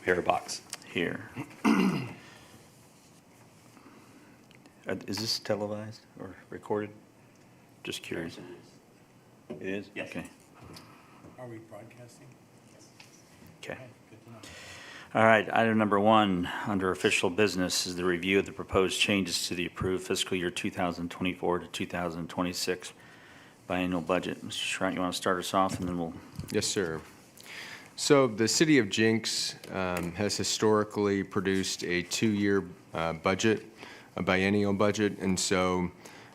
Repair box. here. Is this televised or recorded? Just curious. It is? Yes. Okay. Are we broadcasting? Okay. Good to know. All right, item number 1, under official business, is the review of the proposed changes to the approved fiscal year 2024 to 2026 biannual budget. Mr. Schrott, you want to start us off, and then we'll... Yes, sir. So the city of Jenks has historically produced a 2-year budget, a biennial budget, and so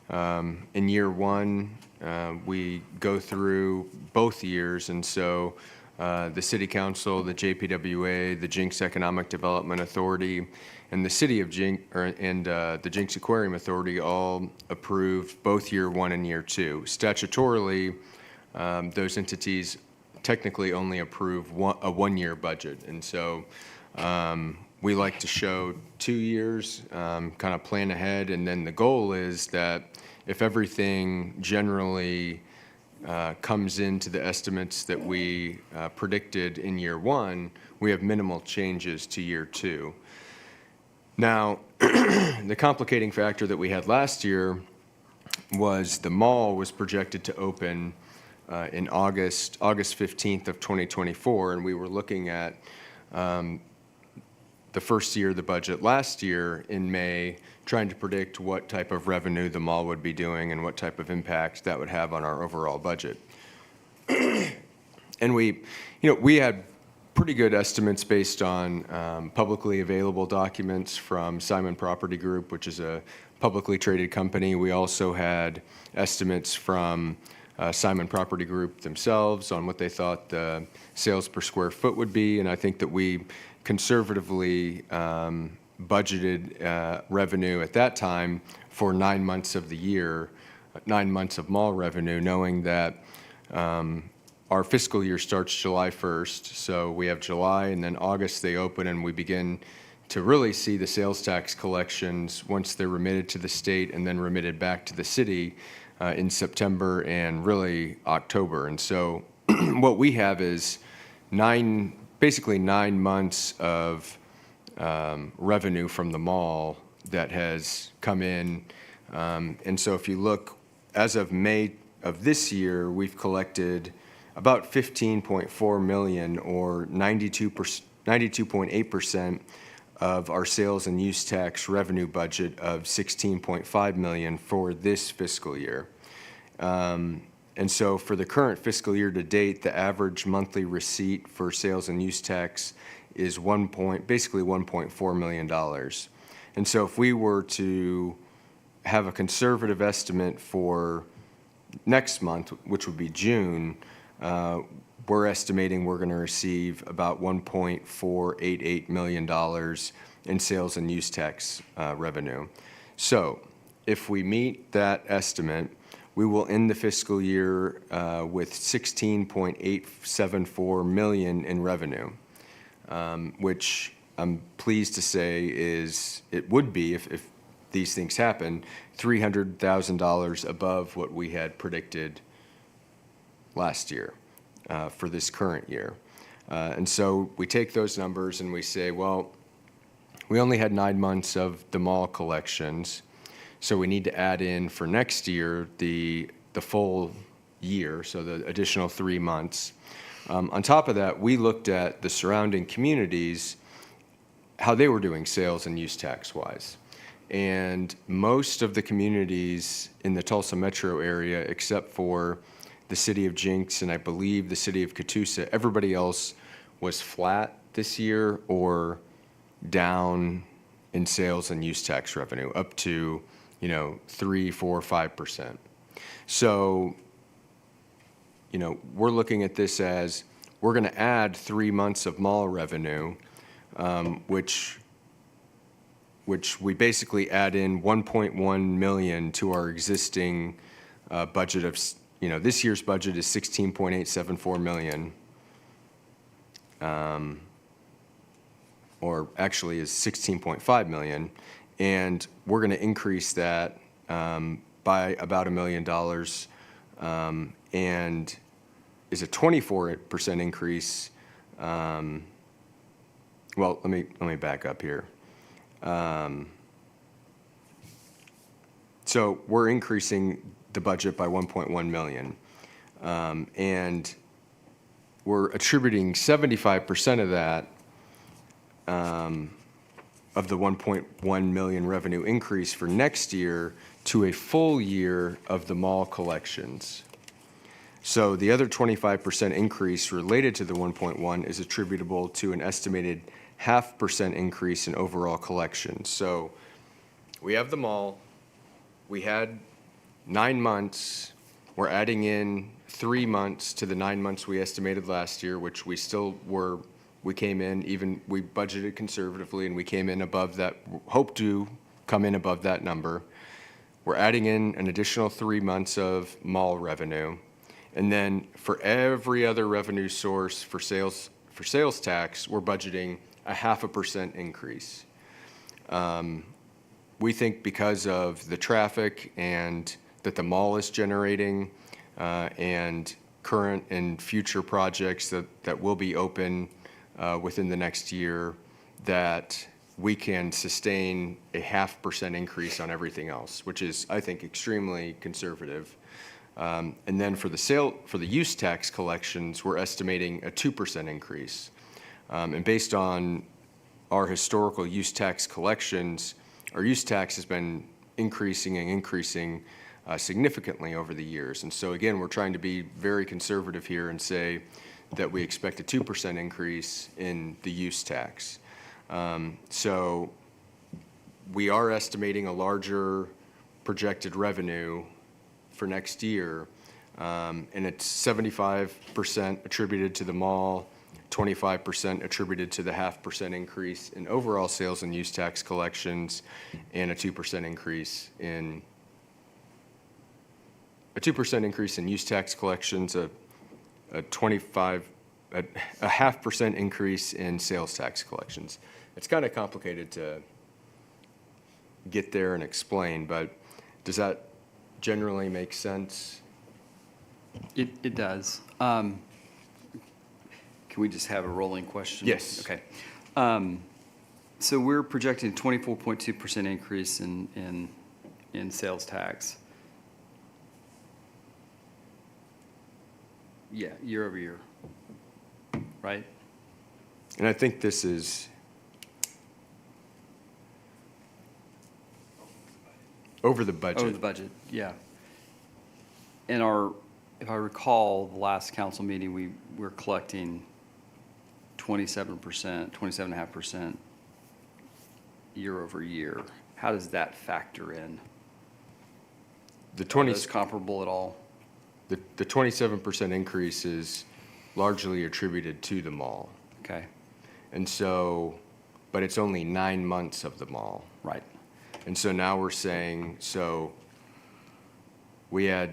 in year 1, we go through both years, and so the City Council, the JPWA, the Jenks Economic Development Authority, and the City of Jenks, the Jenks Aquarium Authority all approved both year 1 and year 2. Statutorily, those entities technically only approve a 1-year budget, and so we like to show 2 years, kind of plan ahead, and then the goal is that if everything generally comes into the estimates that we predicted in year 1, we have minimal changes to year 2. Now, the complicating factor that we had last year was the mall was projected to open in August 15th of 2024, and we were looking at the first year of the budget last year in May, trying to predict what type of revenue the mall would be doing and what type of impact that would have on our overall budget. And we had pretty good estimates based on publicly available documents from Simon Property Group, which is a publicly traded company. We also had estimates from Simon Property Group themselves on what they thought the sales per square foot would be, and I think that we conservatively budgeted revenue at that time for 9 months of the year, 9 months of mall revenue, knowing that our fiscal year starts July 1st, so we have July, and then August they open, and we begin to really see the sales tax collections once they're remitted to the state and then remitted back to the city in September and really October. And so what we have is basically 9 months of revenue from the mall that has come in. And so if you look, as of May of this year, we've collected about $15.4 million, or 92.8% of our sales and use tax revenue budget of $16.5 million for this fiscal year. And so for the current fiscal year to date, the average monthly receipt for sales and use tax is basically $1.4 million. And so if we were to have a conservative estimate for next month, which would be June, we're estimating we're going to receive about $1.488 million in sales and use tax revenue. So if we meet that estimate, we will end the fiscal year with $16.874 million in revenue, which I'm pleased to say it would be, if these things happen, $300,000 above what we had predicted last year for this current year. And so we take those numbers and we say, well, we only had 9 months of the mall collections, so we need to add in for next year the full year, so the additional 3 months. On top of that, we looked at the surrounding communities, how they were doing sales and use tax-wise. And most of the communities in the Tulsa metro area, except for the city of Jenks and I believe the city of Catoosa, everybody else was flat this year or down in sales and use tax revenue, up to 3, 4, 5%. So we're looking at this as we're going to add 3 months of mall revenue, which we basically add in $1.1 million to our existing budget of, this year's budget is $16.874 million, or actually is $16.5 million, and we're going to increase that by about $1 million, and is a 24% increase, well, let me back up here. So we're increasing the budget by 1.1 million. And we're attributing 75% of that, of the 1.1 million revenue increase for next year to a full year of the mall collections. So the other 25% increase related to the 1.1 is attributable to an estimated 0.5% increase in overall collections. So we have the mall, we had 9 months, we're adding in 3 months to the 9 months we estimated last year, which we still were, we came in, even, we budgeted conservatively and we came in above that, hope to come in above that number. We're adding in an additional 3 months of mall revenue. And then for every other revenue source for sales tax, we're budgeting a 0.5% increase. We think because of the traffic and that the mall is generating and current and future projects that will be open within the next year, that we can sustain a 0.5% increase on everything else, which is, I think, extremely conservative. And then for the use tax collections, we're estimating a 2% increase. And based on our historical use tax collections, our use tax has been increasing significantly over the years. And so again, we're trying to be very conservative here and say that we expect a 2% increase in the use tax. So we are estimating a larger projected revenue for next year, and it's 75% attributed to the mall, 25% attributed to the 0.5% increase in overall sales and use tax collections, and a 2% increase in use tax collections, a 0.5% increase in sales tax collections. It's kind of complicated to get there and explain, but does that generally make sense? It does. Can we just have a rolling question? Yes. Okay. So we're projecting a 24.2% increase in sales tax. Yeah, year over year, right? And I think this is over the budget. Over the budget, yeah. And if I recall, the last council meeting, we're collecting 27%, 27.5% year over year. How does that factor in? The Are those comparable at all? The 27% increase is largely attributed to the mall. Okay, And so, but it's only 9 months of the mall. right. And so now we're saying, so we had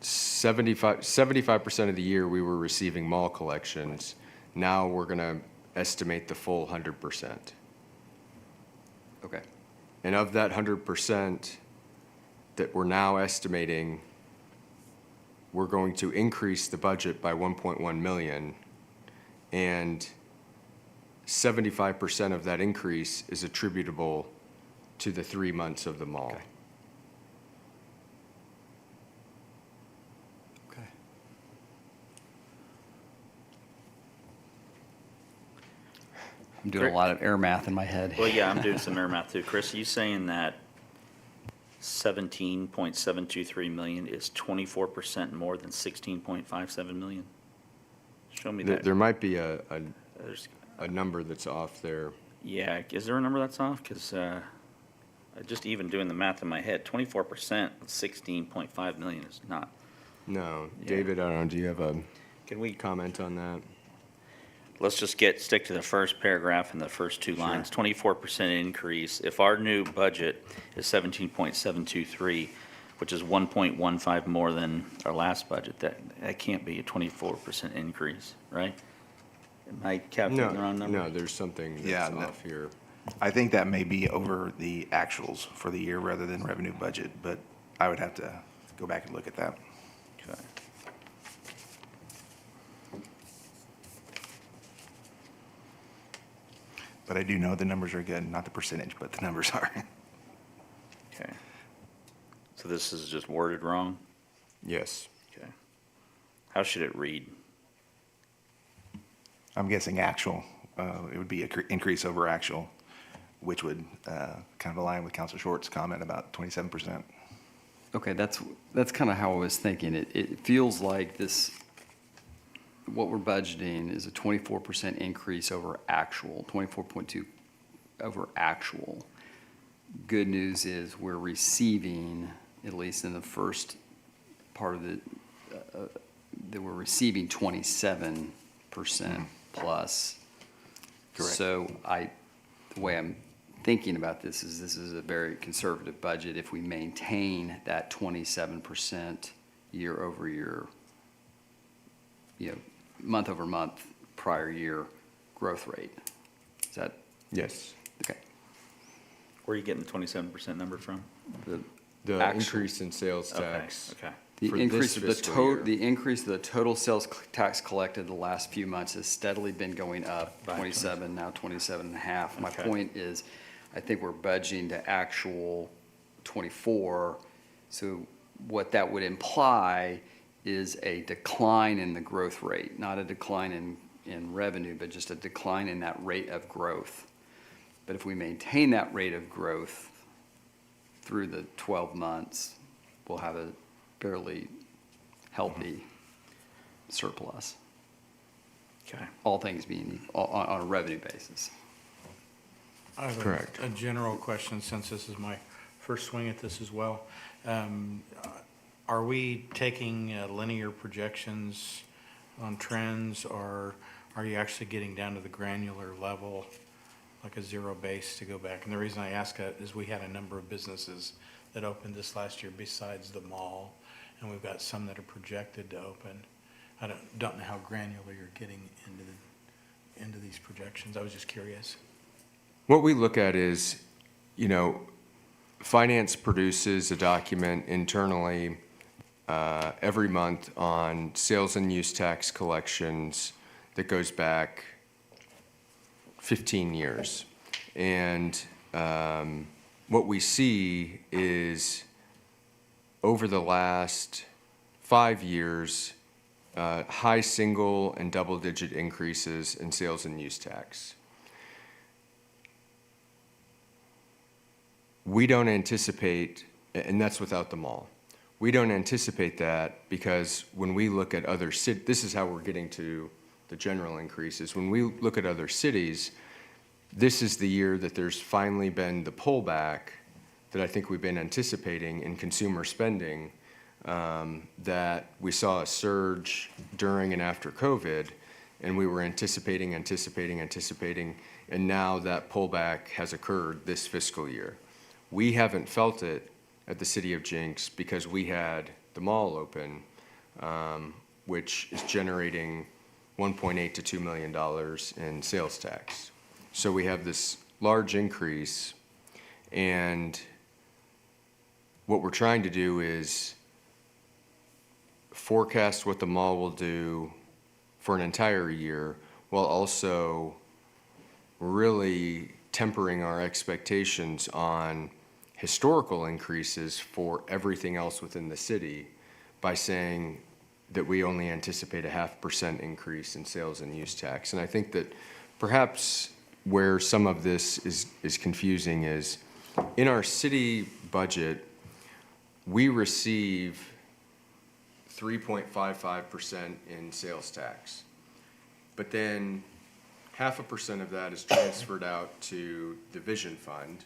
75% of the year we were receiving mall collections. Now we're going to estimate the full 100%. Okay, And of that 100% that we're now estimating, we're going to increase the budget by 1.1 million, and 75% of that increase is attributable to the 3 months of the mall. Okay. okay. I'm doing a lot of air math in my head. Well, yeah, I'm doing some air math too. Chris, are you saying that 17.723 million is 24% more than 16.57 million? Show me that. There might be a There's- number that's off there. Yeah, is there a number that's off? Because just even doing the math in my head, 24% of 16.5 million is not. No, Yeah. David, I don't know, do you have a Can we, comment on that? let's just stick to the first paragraph and the first two lines. 24% increase. If our new budget is 17.723, which is 1.15 more than our last budget, that can't be a 24% increase, right? Am I calculating the wrong number? No, there's something Yeah, that's no. off here. I think that may be over the actuals for the year rather than revenue budget, but I would have to go back and look at that. Okay. But I do know the numbers are good, not the percentage, but the numbers are. Okay. So this is just worded wrong? Yes. Okay. How should it read? I'm guessing actual, it would be an increase over actual, which would kind of align with Council Short's comment about 27%. Okay, that's kind of how I was thinking. It feels like this, what we're budgeting is a 24% increase over actual, 24.2 over actual. Good news is we're receiving, at least in the first part of that we're receiving 27% plus. Correct. So the way I'm thinking about this is a very conservative budget if we maintain that 27% year over year, month over month, prior year growth rate. Is that, Yes. okay? Where are you getting the 27% number from? The Actual. increase in sales Okay, tax. okay. The For increase this of the fiscal year. the increase of the total sales tax collected the last few months has steadily been going up, By 27, now 27 and a half. My Okay. point is, I think we're budgeting to actual 24. So what that would imply is a decline in the growth rate, not a decline in revenue, but just a decline in that rate of growth. But if we maintain that rate of growth through the 12 months, we'll have a fairly healthy surplus, Okay. all things being equal, on a revenue basis. I have Correct. a general question, since this is my first swing at this as well. Are we taking linear projections on trends, or are you actually getting down to the granular level, like a zero base to go back? And the reason I ask that is we had a number of businesses that opened this last year besides the mall, and we've got some that are projected to open. I don't know how granular you're getting into these projections. I was just curious. What we look at is, finance produces a document internally every month on sales and use tax collections that goes back 15 years. And what we see is over the last 5 years, high single and double-digit increases in sales and use tax. We don't anticipate, and that's without the mall. We don't anticipate that because when we look at other cities, this is how we're getting to the general increases. When we look at other cities, this is the year that there's finally been the pullback that I think we've been anticipating in consumer spending, that we saw a surge during and after COVID, and we were anticipating, and now that pullback has occurred this fiscal year. We haven't felt it at the city of Jenks because we had the mall open, which is generating $1.8 to $2 million in sales tax. So we have this large increase, and what we're trying to do is forecast what the mall will do for an entire year while also really tempering our expectations on historical increases for everything else within the city by saying that we only anticipate a 0.5% increase in sales and use tax. And I think that perhaps where some of this is confusing is in our city budget, we receive 3.55% in sales tax. But then 0.5% of that is transferred out to the Vision Fund.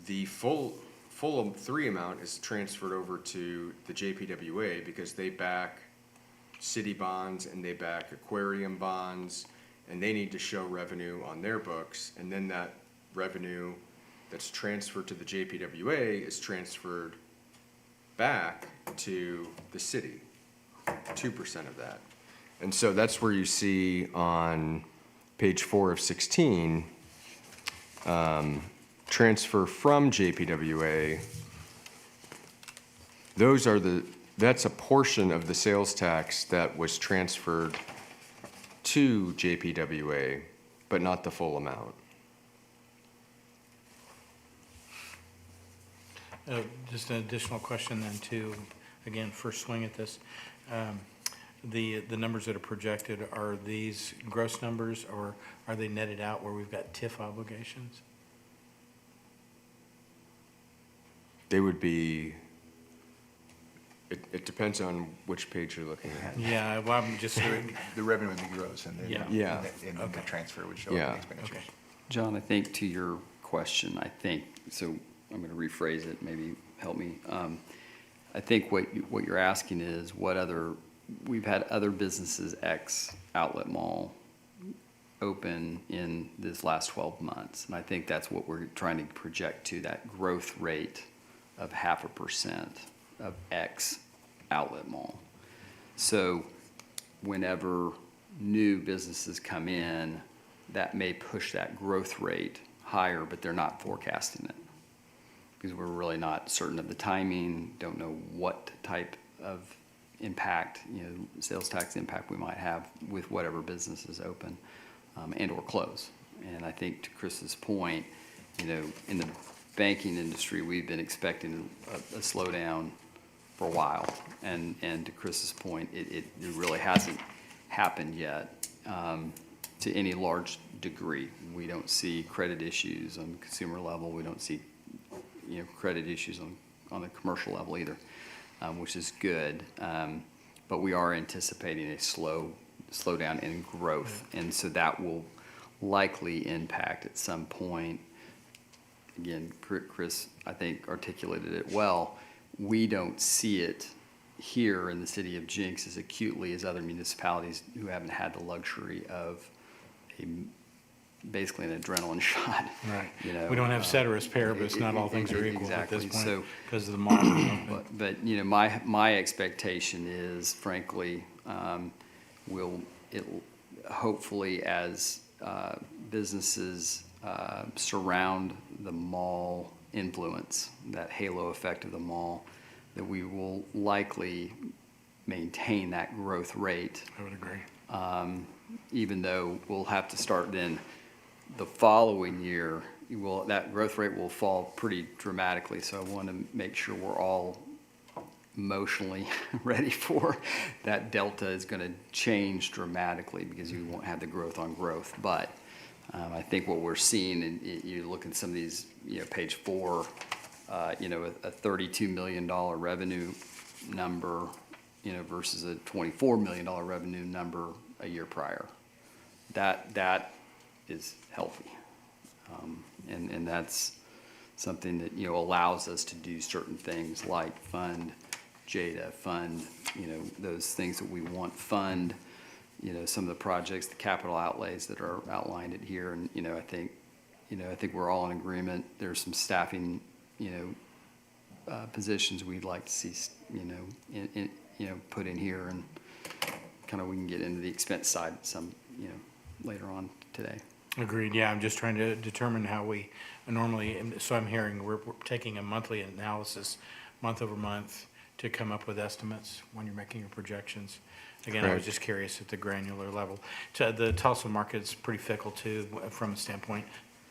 The full 3 amount is transferred over to the JPWA because they back city bonds and they back aquarium bonds, and they need to show revenue on their books, and then that revenue that's transferred to the JPWA is transferred back to the city, 2% of that. And so that's where you see on page 4 of 16, transfer from JPWA, that's a portion of the sales tax that was transferred to JPWA but not the full amount. Just an additional question then too, again, first swing at this. The numbers that are projected, are these gross numbers or are they netted out where we've got TIF obligations? They would be, it depends on which page you're looking at. Yeah, well, I'm just, The revenue would be gross, and then, Yeah. Yeah. and then the transfer would show up in Yeah. the expenditures. okay. John, I think to your question, so I'm going to rephrase it, maybe help me. I think what you're asking is we've had other businesses, ex outlet mall, open in this last 12 months. And I think that's what we're trying to project to, that growth rate of 0.5% of ex outlet mall. So whenever new businesses come in, that may push that growth rate higher, but they're not forecasting it. Because we're really not certain of the timing, don't know what type of impact, sales tax impact we might have with whatever business is open and or close. And I think to Chris's point, in the banking industry, we've been expecting a slowdown for a while. And to Chris's point, it really hasn't happened yet to any large degree. We don't see credit issues on the consumer level. We don't see credit issues on the commercial level either, which is good. But we are anticipating a slowdown in growth. And so that will likely impact at some point. Again, Chris, I think, articulated it well. We don't see it here in the city of Jenks as acutely as other municipalities who haven't had the luxury of basically an adrenaline shot. Right. We don't have ceteris paribus, not all things are equal at this exactly. point because of the mall. But my expectation is, frankly, hopefully as businesses surround the mall influence, that halo effect of the mall, that we will likely maintain that growth rate. I would agree. Even though we'll have to start then the following year, that growth rate will fall pretty dramatically. So I want to make sure we're all emotionally ready for that delta is going to change dramatically because you won't have the growth on growth. But I think what we're seeing, and you look at some of these, page 4, a $32 million revenue number, versus a $24 million revenue number a year prior. That is healthy. And that's something that, allows us to do certain things like fund JEDA, fund, those things that we want, fund, some of the projects, the capital outlays that are outlined in here. And, I think we're all in agreement. There's some staffing, positions we'd like to see, put in here, and kind of we can get into the expense side some, later on today. Agreed. Yeah, I'm just trying to determine how we normally, so I'm hearing we're taking a monthly analysis, month over month, to come up with estimates when you're making your projections. Again, I was Right. just curious at the granular level. The Tulsa market's pretty fickle too, from a standpoint,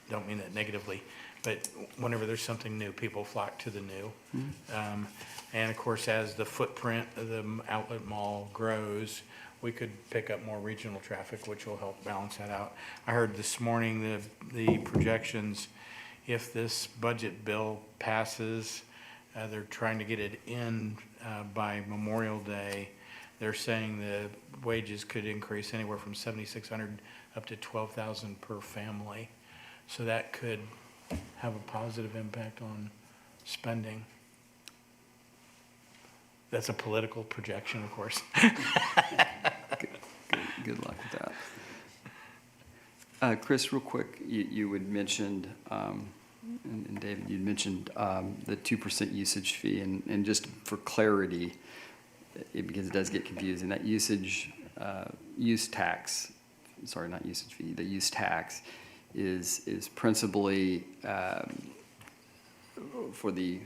don't mean that negatively, but whenever there's something new, people flock to the new. And of course, as the footprint of the outlet mall grows, we could pick up more regional traffic, which will help balance that out. I heard this morning the projections, if this budget bill passes, they're trying to get it in by Memorial Day. They're saying the wages could increase anywhere from $7,600 up to $12,000 per family. So that could have a positive impact on spending. That's a political projection, of course. Good luck with that. Chris, real quick, you had mentioned, and David, you'd mentioned the 2% usage fee, and just for clarity, because it does get confusing, that use tax, sorry, not usage fee, the use tax is principally for the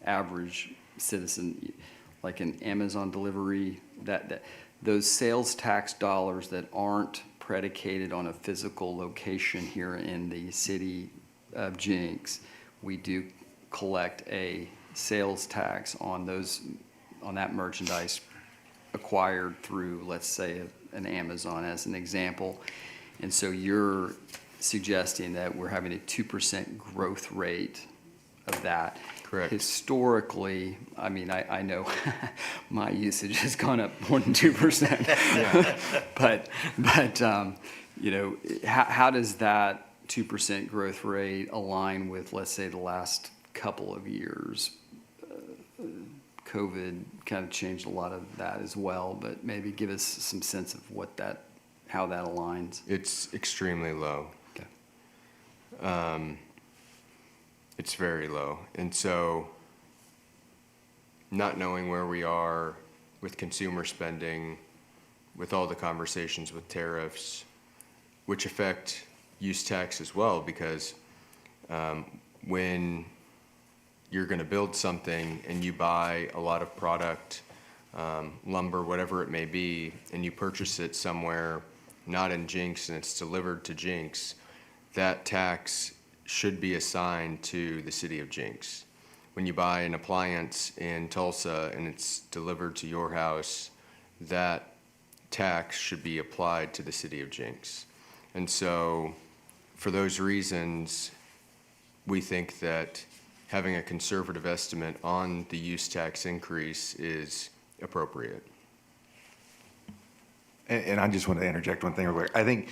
average citizen, like an Amazon delivery, that those sales tax dollars that aren't predicated on a physical location here in the city of Jenks. We do collect a sales tax on that merchandise acquired through, let's say, an Amazon as an example. And so you're suggesting that we're having a 2% growth rate of that. Correct. Historically, I mean, I know my usage has gone up more than 2%. But you know, how does that 2% growth rate align with, let's say, the last couple of years? COVID kind of changed a lot of that as well, but maybe give us some sense of how that aligns. It's extremely low. Okay. It's very low. And so not knowing where we are with consumer spending, with all the conversations with tariffs, which affect use tax as well, because when you're going to build something and you buy a lot of product, lumber, whatever it may be, and you purchase it somewhere not in Jenks and it's delivered to Jenks, that tax should be assigned to the city of Jenks. When you buy an appliance in Tulsa and it's delivered to your house, that tax should be applied to the city of Jenks. And so for those reasons, we think that having a conservative estimate on the use tax increase is appropriate. And I just want to interject one thing real quick. I think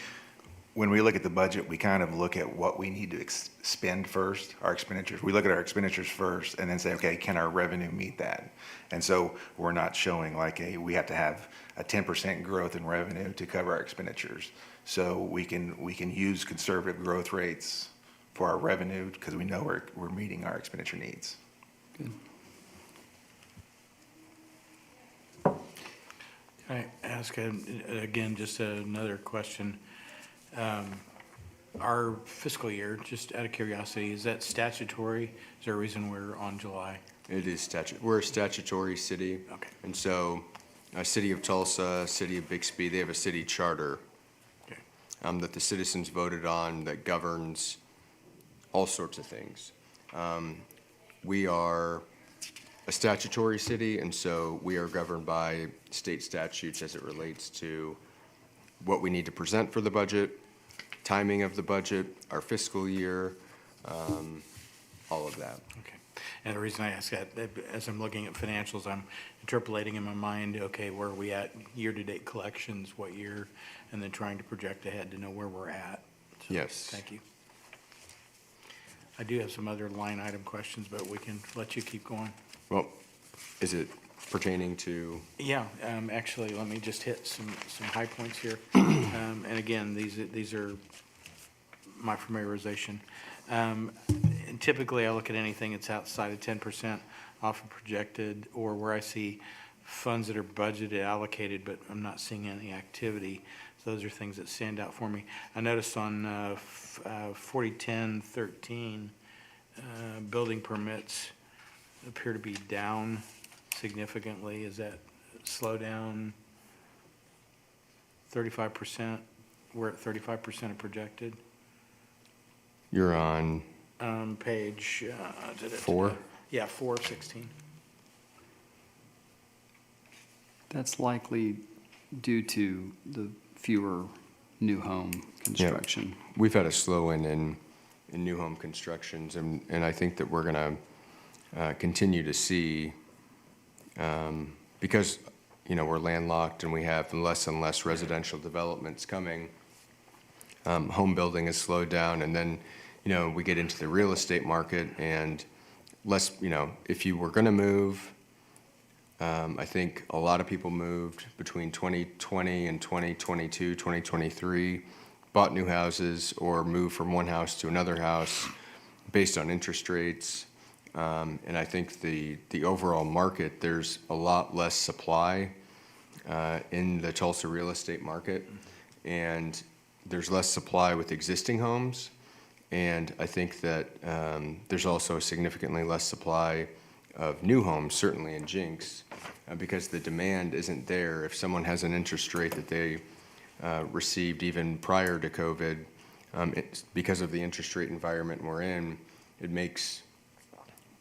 when we look at the budget, we kind of look at what we need to spend first, our expenditures. We look at our expenditures first and then say, okay, can our revenue meet that? And so we're not showing like we have to have a 10% growth in revenue to cover our expenditures. So we can use conservative growth rates for our revenue because we know we're meeting our expenditure needs. Good. Can I ask, again, just another question? Our fiscal year, just out of curiosity, is that statutory? Is there a reason we're on July? It is we're a statutory city. Okay. And so, City of Tulsa, City of Bixby, they have a city charter Okay. that the citizens voted on that governs all sorts of things. We are a statutory city, and so we are governed by state statutes as it relates to what we need to present for the budget, timing of the budget, our fiscal year, all of that. Okay. And the reason I ask that, as I'm looking at financials, I'm interpolating in my mind, okay, where are we at year-to-date collections, what year, and then trying to project ahead to know where we're at. So, Yes. Thank you. I do have some other line item questions, but we can let you keep going. Well, is it pertaining to? Yeah, actually, let me just hit some high points here. And again, these are my familiarization. And typically, I look at anything that's outside of 10% off of projected, or where I see funds that are budgeted, allocated, but I'm not seeing any activity. So those are things that stand out for me. I noticed on 401013, building permits appear to be down significantly. Is that slowdown 35%? We're at 35% of projected. You're on Page 4? Yeah, 4 of 16. That's likely due to the fewer new home construction. We've had a slow in new home constructions, and I think that we're going to continue to see, because, we're landlocked and we have less and less residential developments coming, home building has slowed down, and then, we get into the real estate market and less, if you were going to move, I think a lot of people moved between 2020 and 2022, 2023, bought new houses or moved from one house to another house based on interest rates. And I think the overall market, there's a lot less supply in the Tulsa real estate market, and there's less supply with existing homes. And I think that there's also significantly less supply of new homes, certainly in Jenks, because the demand isn't there. If someone has an interest rate that they received even prior to COVID. Because of the interest rate environment we're in, it makes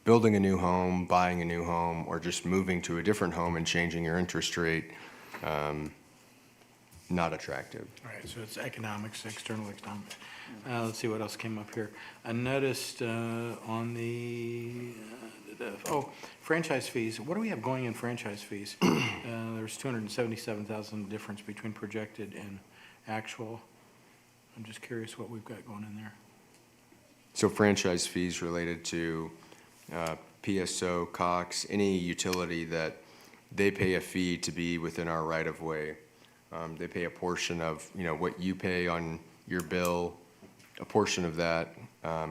building a new home, buying a new home, or just moving to a different home and changing your interest rate not attractive. All right, so it's economics, external economics. Let's see what else came up here. I noticed on the, franchise fees. What do we have going in franchise fees? There's 277,000 difference between projected and actual. I'm just curious what we've got going in there. So franchise fees related to PSO, Cox, any utility that they pay a fee to be within our right-of-way. They pay a portion of, what you pay on your bill. A portion of that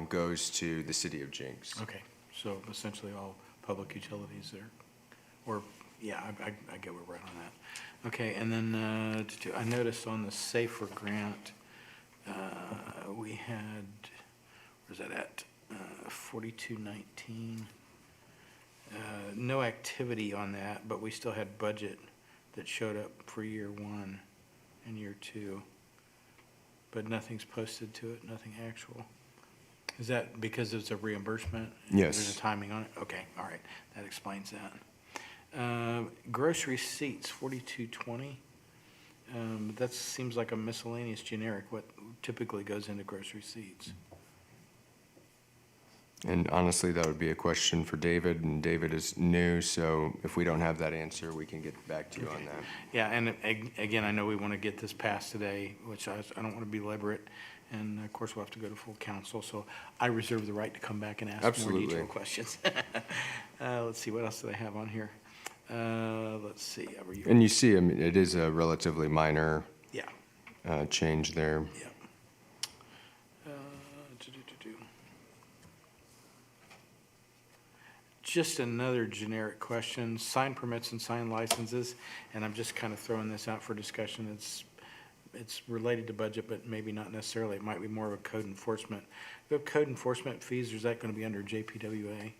goes to the city of Jenks. Okay, so essentially all public utilities there, or, yeah, I get where we're at on that. Okay, and then I noticed on the SAFER grant, we had, where's that at? 4219. No activity on that, but we still had budget that showed up for year one and year two. But nothing's posted to it, nothing actual. Is that because it's a reimbursement? Yes. There's a timing on it? Okay, all right, that explains that. Gross receipts, 4220. That seems like a miscellaneous generic. What typically goes into gross receipts? And honestly, that would be a question for David, and David is new, so if we don't have that answer, we can get back to you on that. Yeah, and again, I know we want to get this passed today, which I don't want to belabor it. And of course, we'll have to go to full council, so I reserve the right to come back and ask more Absolutely. detailed questions. Let's see, what else do I have on here? Let's see. And you see, I mean, it is a relatively minor Yeah, change there. yeah. Just another generic question, sign permits and sign licenses, and I'm just kind of throwing this out for discussion. It's related to budget, but maybe not necessarily. It might be more of a code enforcement. Do we have code enforcement fees, or is that going to be under JPWA?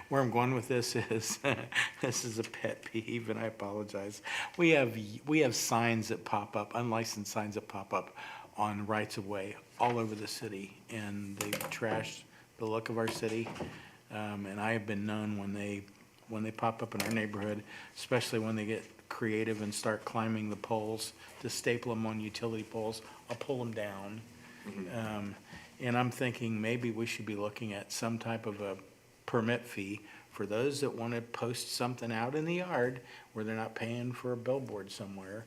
Where I'm going with this is, this is a pet peeve, and I apologize. We have signs that pop up, unlicensed signs that pop up on rights of way all over the city, and they've trashed the look of our city. And I have been known when they pop up in our neighborhood, especially when they get creative and start climbing the poles to staple them on utility poles, I'll pull them down. And I'm thinking maybe we should be looking at some type of a permit fee for those that want to post something out in the yard where they're not paying for a billboard somewhere,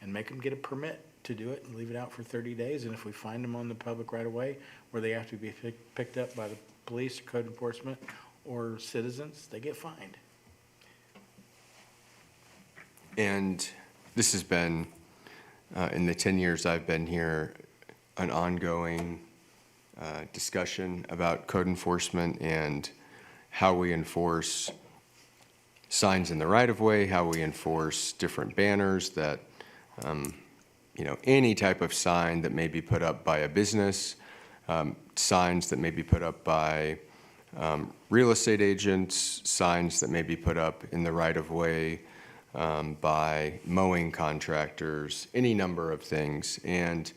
and make them get a permit to do it and leave it out for 30 days. And if we find them on the public right of way where they have to be picked up by the police or code enforcement or citizens, they get fined. And this has been, in the 10 years I've been here, an ongoing discussion about code enforcement and how we enforce signs in the right-of-way, how we enforce different banners that, any type of sign that may be put up by a business, signs that may be put up by real estate agents, signs that may be put up in the right-of-way by mowing contractors, any number of things. And,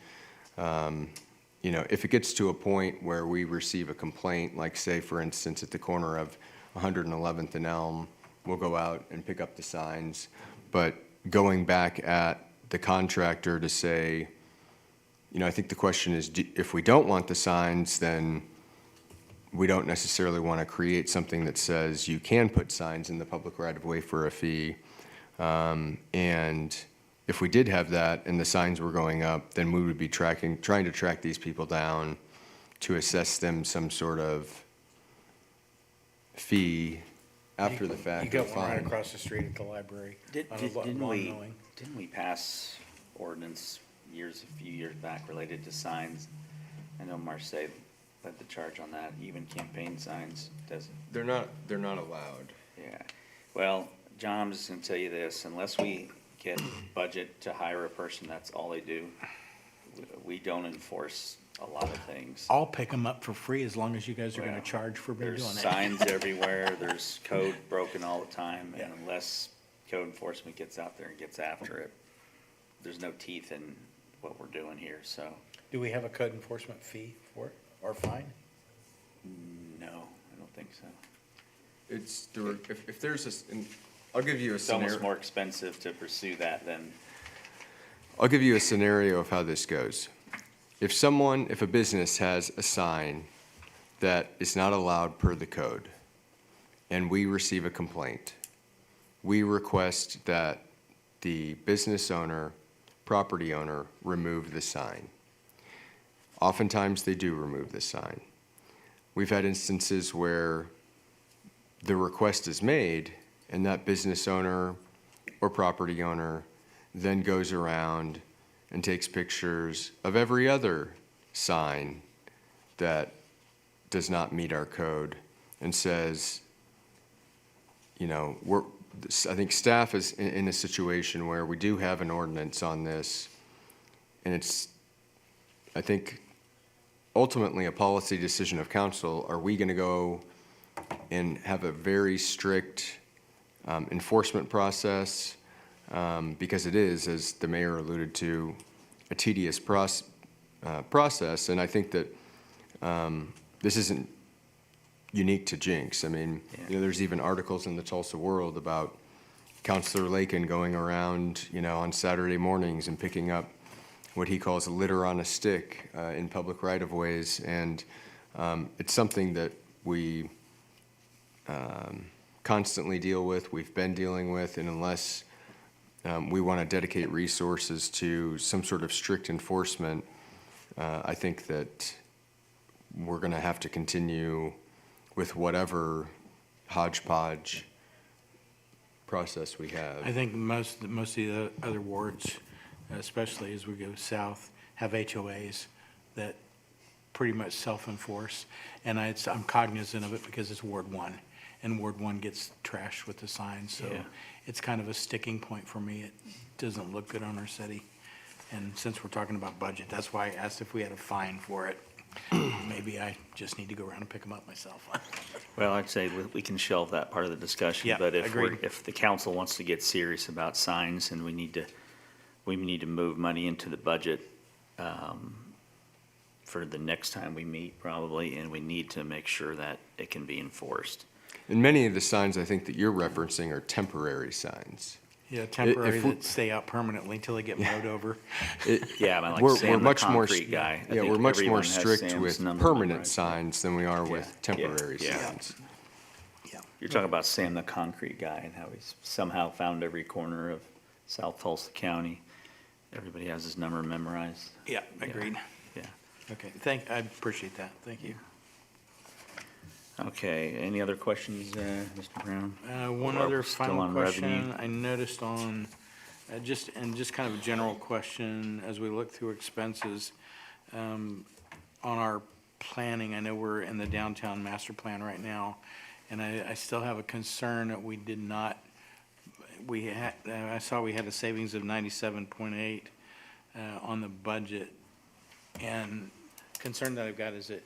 if it gets to a point where we receive a complaint, like say, for instance, at the corner of 111th and Elm, we'll go out and pick up the signs. But going back at the contractor to say, I think the question is, if we don't want the signs, then we don't necessarily want to create something that says you can put signs in the public right-of-way for a fee. And if we did have that and the signs were going up, then we would be trying to track these people down to assess them some sort of fee after the fact. You got or one right fine. across the street at the library. on a Didn't lawn we, mowing. didn't we pass ordinance a few years back related to signs? I know Marseille led the charge on that, even campaign signs doesn't. They're not allowed. Yeah, well, John, I'm just gonna tell you this, unless we get budget to hire a person, that's all they do. We don't enforce a lot of things. I'll pick them up for free as long as you guys are going Well, to charge for me doing it. There's signs everywhere, there's code broken all the time, and unless code enforcement gets out there and gets after it. There's no teeth in what we're doing here, so, Do we have a code enforcement fee for it, or fine? no, I don't think so. It's, if there's I'll give you a It's almost scenario. more expensive to pursue that than, I'll give you a scenario of how this goes. If a business has a sign that is not allowed per the code, and we receive a complaint, we request that the business owner, property owner, remove the sign. Oftentimes, they do remove the sign. We've had instances where the request is made, and that business owner or property owner then goes around and takes pictures of every other sign that does not meet our code and says, I think staff is in a situation where we do have an ordinance on this, and it's, I think, ultimately a policy decision of council. Are we going to go and have a very strict enforcement process? Because it is, as the mayor alluded to, a tedious process. And I think that this isn't unique to Jenks. I mean, there's even articles in the Tulsa World about Counselor Lakin going around, on Saturday mornings and picking up what he calls a litter on a stick in public right-of-ways. And it's something that we constantly deal with, we've been dealing with, and unless we want to dedicate resources to some sort of strict enforcement, I think that we're going to have to continue with whatever hodgepodge process we have. I think most of the other wards, especially as we go south, have HOAs that pretty much self-enforce. And I'm cognizant of it because it's Ward 1, and Ward 1 gets trashed with the signs. So Yeah. it's kind of a sticking point for me. It doesn't look good on our city. And since we're talking about budget, that's why I asked if we had a fine for it. Maybe I just need to go around and pick them up myself. well, I'd say we can shelve that part of the discussion. Yeah, But agreed. if the council wants to get serious about signs, and we need to move money into the budget for the next time we meet, probably, and we need to make sure that it can be enforced. And many of the signs I think that you're referencing are temporary signs. Yeah, temporary If we- that stay out permanently until they get mowed over. Yeah, I mean, We're like Sam the much more concrete guy. I Yeah, think we're much everyone more has strict Sam's with number permanent memorized. signs than we are with Yeah. temporary Yeah. signs. Yeah. You're talking about Sam the concrete guy and how he's somehow found every corner of South Tulsa County. Everybody has his number memorized. Yeah, agreed. Yeah. Okay, I appreciate that. Thank you. Okay, any other questions, Mr. Brown? One Or other still final on question revenue? I noticed on, just kind of a general question, as we look through expenses, on our planning, I know we're in the downtown master plan right now, and I still have a concern that we did not, I saw we had a savings of 97.8 on the budget, and concern that I've got is that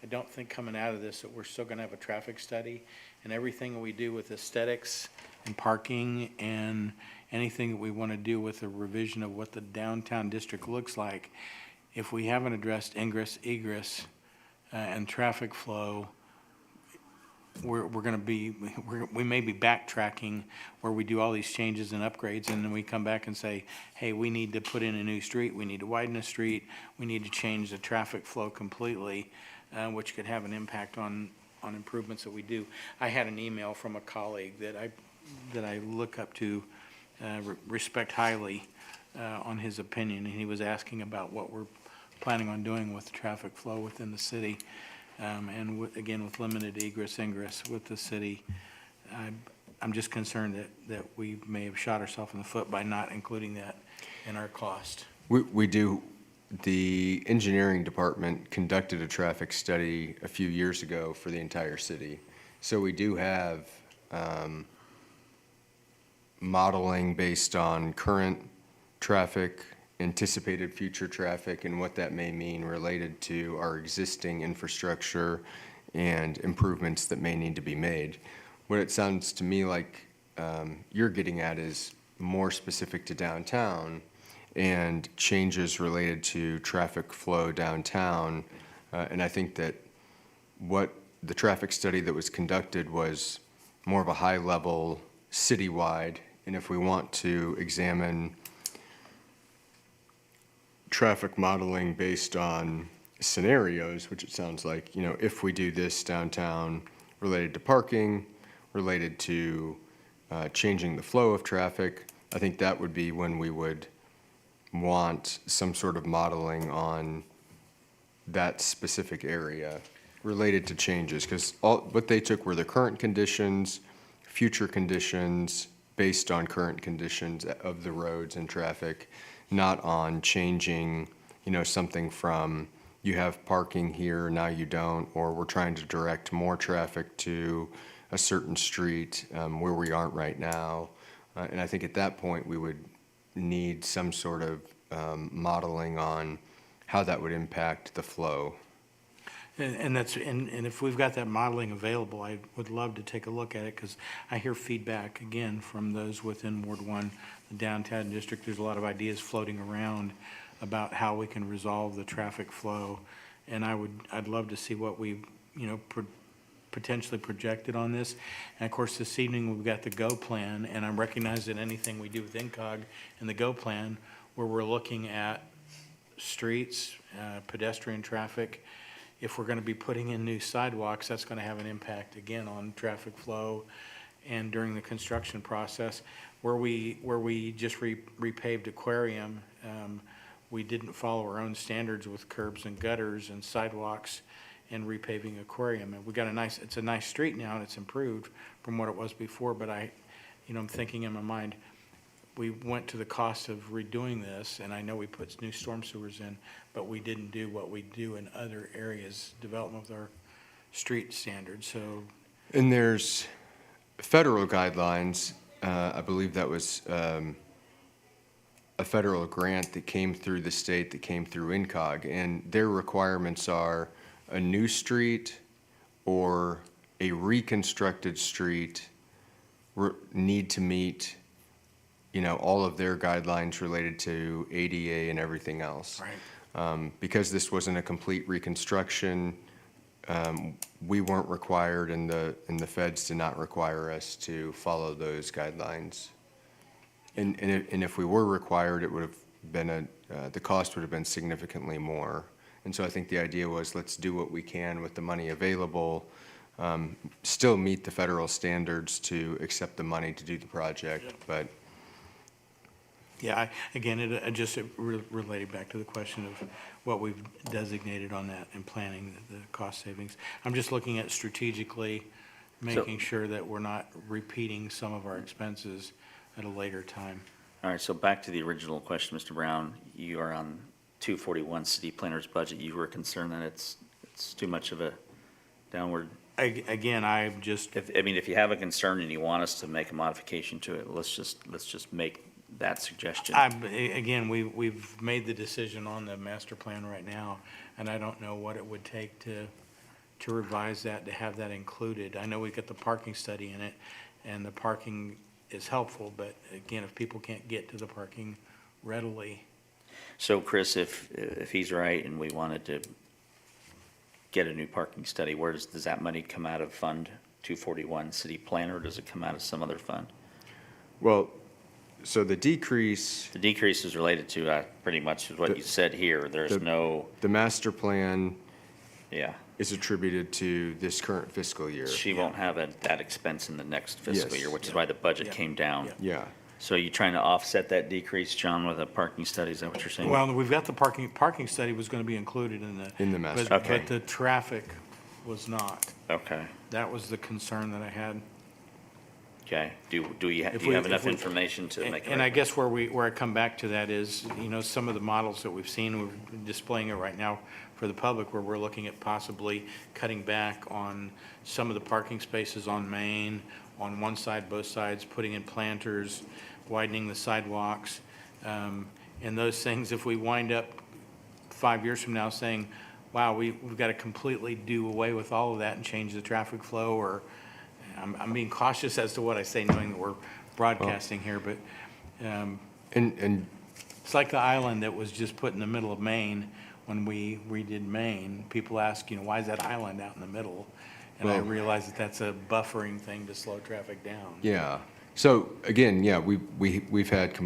I don't think coming out of this that we're still gonna have a traffic study, and everything we do with aesthetics and parking and anything that we want to do with a revision of what the downtown district looks like, if we haven't addressed ingress, egress, and traffic flow, we may be backtracking where we do all these changes and upgrades, and then we come back and say, hey, we need to put in a new street, we need to widen a street, we need to change the traffic flow completely, which could have an impact on improvements that we do. I had an email from a colleague that I look up to, respect highly, on his opinion, and he was asking about what we're planning on doing with the traffic flow within the city. And again, with limited egress, ingress with the city, I'm just concerned that we may have shot ourselves in the foot by not including that in our cost. We do, the engineering department conducted a traffic study a few years ago for the entire city. So we do have modeling based on current traffic, anticipated future traffic, and what that may mean related to our existing infrastructure and improvements that may need to be made. What it sounds to me like you're getting at is more specific to downtown and changes related to traffic flow downtown. And I think that what the traffic study that was conducted was more of a high-level citywide. And if we want to examine traffic modeling based on scenarios, which it sounds like, if we do this downtown related to parking, related to changing the flow of traffic, I think that would be when we would want some sort of modeling on that specific area related to changes, because what they took were the current conditions, future conditions, based on current conditions of the roads and traffic, not on changing, something from you have parking here, now you don't, or we're trying to direct more traffic to a certain street where we aren't right now. And I think at that point, we would need some sort of modeling on how that would impact the flow. And if we've got that modeling available, I would love to take a look at it, because I hear feedback, again, from those within Ward 1, the downtown district. There's a lot of ideas floating around about how we can resolve the traffic flow. And I'd love to see what we, potentially projected on this. And of course, this evening, we've got the GO plan, and I recognize that anything we do with INCOG and the GO plan, where we're looking at streets, pedestrian traffic, if we're going to be putting in new sidewalks, that's going to have an impact, again, on traffic flow. And during the construction process, where we just repaved Aquarium, we didn't follow our own standards with curbs and gutters and sidewalks and repaving Aquarium. And it's a nice street now, and it's improved from what it was before, but I'm thinking in my mind, we went to the cost of redoing this, and I know we put new storm sewers in, but we didn't do what we do in other areas, development of our street standards, so. And there's federal guidelines, I believe that was a federal grant that came through the state, that came through INCOG, and their requirements are a new street or a reconstructed street need to meet, all of their guidelines related to ADA and everything else. Right. Because this wasn't a complete reconstruction, we weren't required, and the feds did not require us to follow those guidelines. And if we were required, it would have been the cost would have been significantly more. And so I think the idea was, let's do what we can with the money available, still meet the federal standards to accept the money to do the project, but. Yeah, it just related back to the question of what we've designated on that and planning the cost savings. I'm just looking at strategically making sure that we're not repeating some of our expenses at a later time. All right, so back to the original question, Mr. Brown. You are on 241 city planner's budget. You were concerned that it's too much of a downward. I'm just. If you have a concern and you want us to make a modification to it, let's just make that suggestion. We've made the decision on the master plan right now, and I don't know what it would take to revise that, to have that included. I know we've got the parking study in it, and the parking is helpful, but again, if people can't get to the parking readily. So Chris, if he's right and we wanted to get a new parking study, does that money come out of Fund 241 City Planner, or does it come out of some other fund? Well, so the decrease. The decrease is related to pretty much what you said here. There's no. The master plan. Yeah. Is attributed to this current fiscal year. She won't have that expense in the next fiscal Yes. year, which is why the budget came down. Yeah. So you're trying to offset that decrease, John, with a parking study? Is that what you're saying? Well, we've got the parking study was going to be included in the master. Okay. But the traffic was not. Okay. That was the concern that I had. Okay. Do you If have we- enough if we- information to make it? And I guess where I come back to that is, some of the models that we've seen, we're displaying it right now for the public, where we're looking at possibly cutting back on some of the parking spaces on Main, on one side, both sides, putting in planters, widening the sidewalks. And those things, if we wind up 5 years from now saying, wow, we've got to completely do away with all of that and change the traffic flow, or I'm being cautious as to what I say, knowing that we're broadcasting here, but And it's like the island that was just put in the middle of Maine. When we redid Maine, people ask, why is that island out in the middle? And I Well- realize that that's a buffering thing to slow traffic down. yeah, so again, yeah, we've had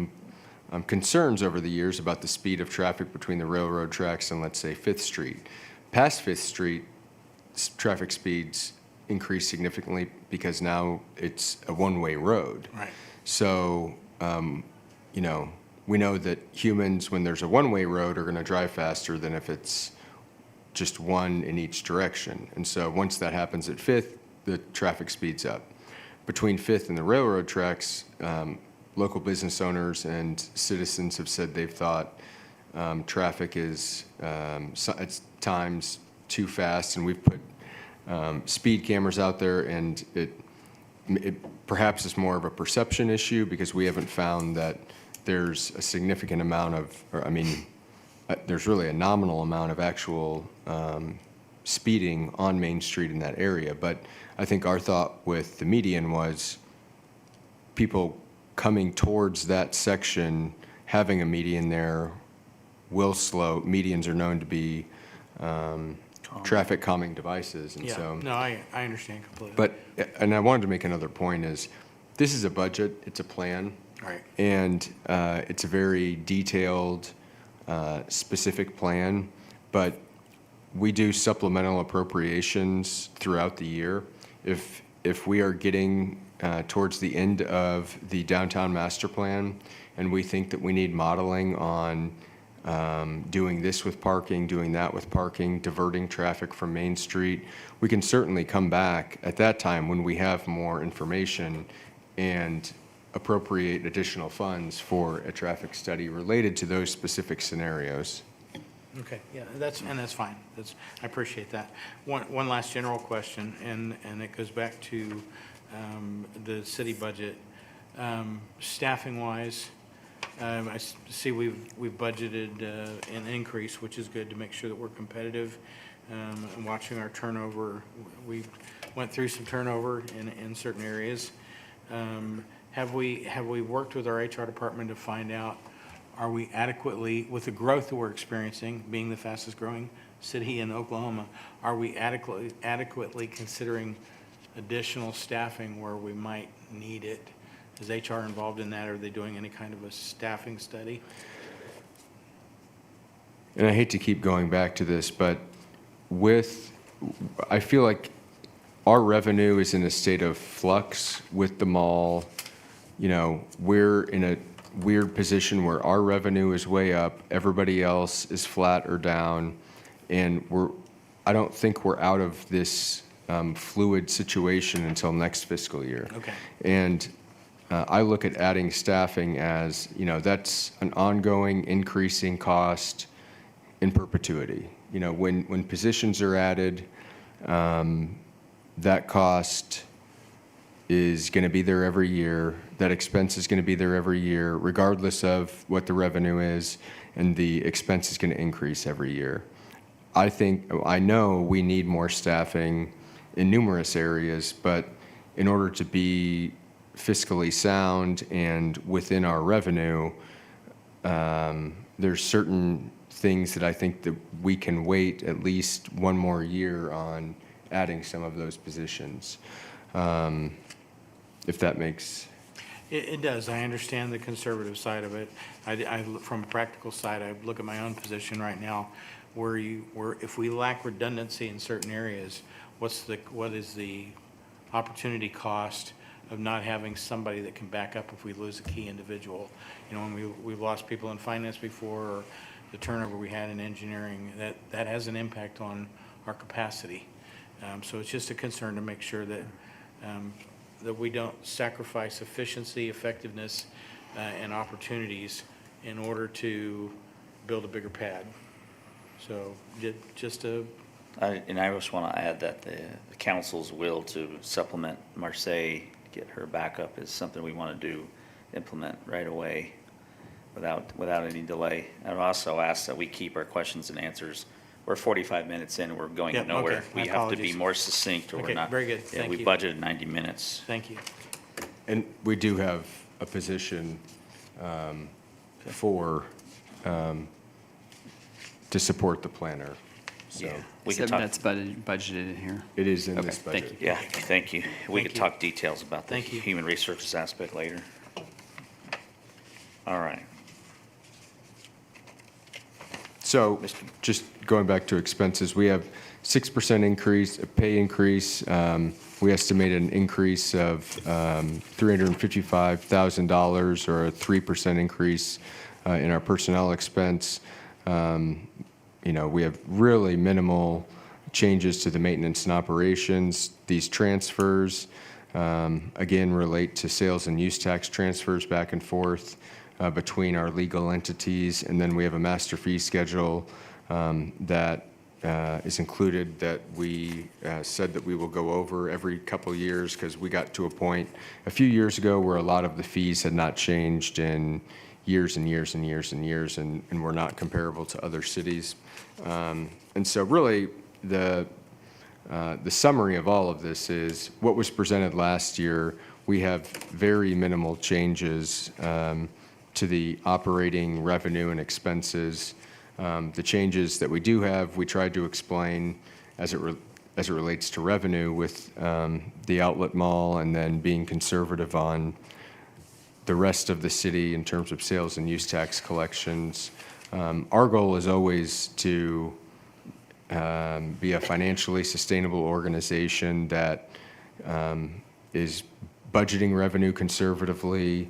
concerns over the years about the speed of traffic between the railroad tracks and, let's say, Fifth Street. Past Fifth Street, traffic speeds increase significantly because now it's a one-way road. Right. So, we know that humans, when there's a one-way road, are going to drive faster than if it's just one in each direction. And so once that happens at Fifth, the traffic speeds up. Between Fifth and the railroad tracks, local business owners and citizens have said they've thought traffic is at times too fast, and we've put speed cameras out there, and it perhaps is more of a perception issue because we haven't found that there's a significant amount of, there's really a nominal amount of actual speeding on Main Street in that area. But I think our thought with the median was people coming towards that section, having a median there will slow. Medians are known to be traffic calming devices, and Yeah, so. no, I understand completely. But, and I wanted to make another point is, this is a budget, it's a plan. Right. And it's a very detailed, specific plan, but we do supplemental appropriations throughout the year. If we are getting towards the end of the downtown master plan, and we think that we need modeling on doing this with parking, doing that with parking, diverting traffic from Main Street, we can certainly come back at that time when we have more information and appropriate additional funds for a traffic study related to those specific scenarios. Okay, yeah, that's fine. I appreciate that. One last general question, and it goes back to the city budget. Staffing-wise, I see we've budgeted an increase, which is good to make sure that we're competitive. And watching our turnover, we went through some turnover in certain areas. Have we worked with our HR department to find out, are we adequately, with the growth that we're experiencing, being the fastest growing city in Oklahoma, are we adequately considering additional staffing where we might need it? Is HR involved in that? Are they doing any kind of a staffing study? And I hate to keep going back to this, but I feel like our revenue is in a state of flux with the mall. We're in a weird position where our revenue is way up, everybody else is flat or down, and I don't think we're out of this fluid situation until next fiscal year. Okay. And I look at adding staffing as, that's an ongoing increasing cost in perpetuity. When positions are added, that cost is going to be there every year. That expense is going to be there every year, regardless of what the revenue is, and the expense is going to increase every year. I know we need more staffing in numerous areas, but in order to be fiscally sound and within our revenue, there's certain things that I think that we can wait at least one more year on adding some of those positions. If that makes. It does. I understand the conservative side of it. From a practical side, I look at my own position right now, where if we lack redundancy in certain areas, what is the opportunity cost of not having somebody that can back up if we lose a key individual? When we've lost people in finance before, or the turnover we had in engineering, that has an impact on our capacity. So it's just a concern to make sure that we don't sacrifice efficiency, effectiveness, and opportunities in order to build a bigger pad. So just a. I just want to add that the council's will to supplement Marseille, get her back up, is something we want to implement right away without any delay. I would also ask that we keep our questions and answers we're 45 minutes in, we're going Yeah, nowhere. okay. My We have to be apologies. more succinct or we're Okay, not. very good. Yeah, Thank we you. budgeted 90 minutes. Thank you. And we do have a position for, to support the planner. So Yeah, we can Except talk, that's budgeted in here. it is in Okay, this thank budget. you. yeah, thank you. We Thank could you. talk details about the Thank you. human resources aspect later. All right. So Mr. just going back to expenses, we have 6% increase, a pay increase. We estimate an increase of $355,000 or a 3% increase in our personnel expense. You know, we have really minimal changes to the maintenance and operations. These transfers, again, relate to sales and use tax transfers back and forth between our legal entities. And then we have a master fee schedule that is included that we said that we will go over every couple of years because we got to a point a few years ago where a lot of the fees had not changed in years and years and years and years and were not comparable to other cities. And so really the summary of all of this is what was presented last year. We have very minimal changes to the operating revenue and expenses. The changes that we do have, we tried to explain as it relates to revenue with the outlet mall and then being conservative on the rest of the city in terms of sales and use tax collections. Our goal is always to be a financially sustainable organization that is budgeting revenue conservatively.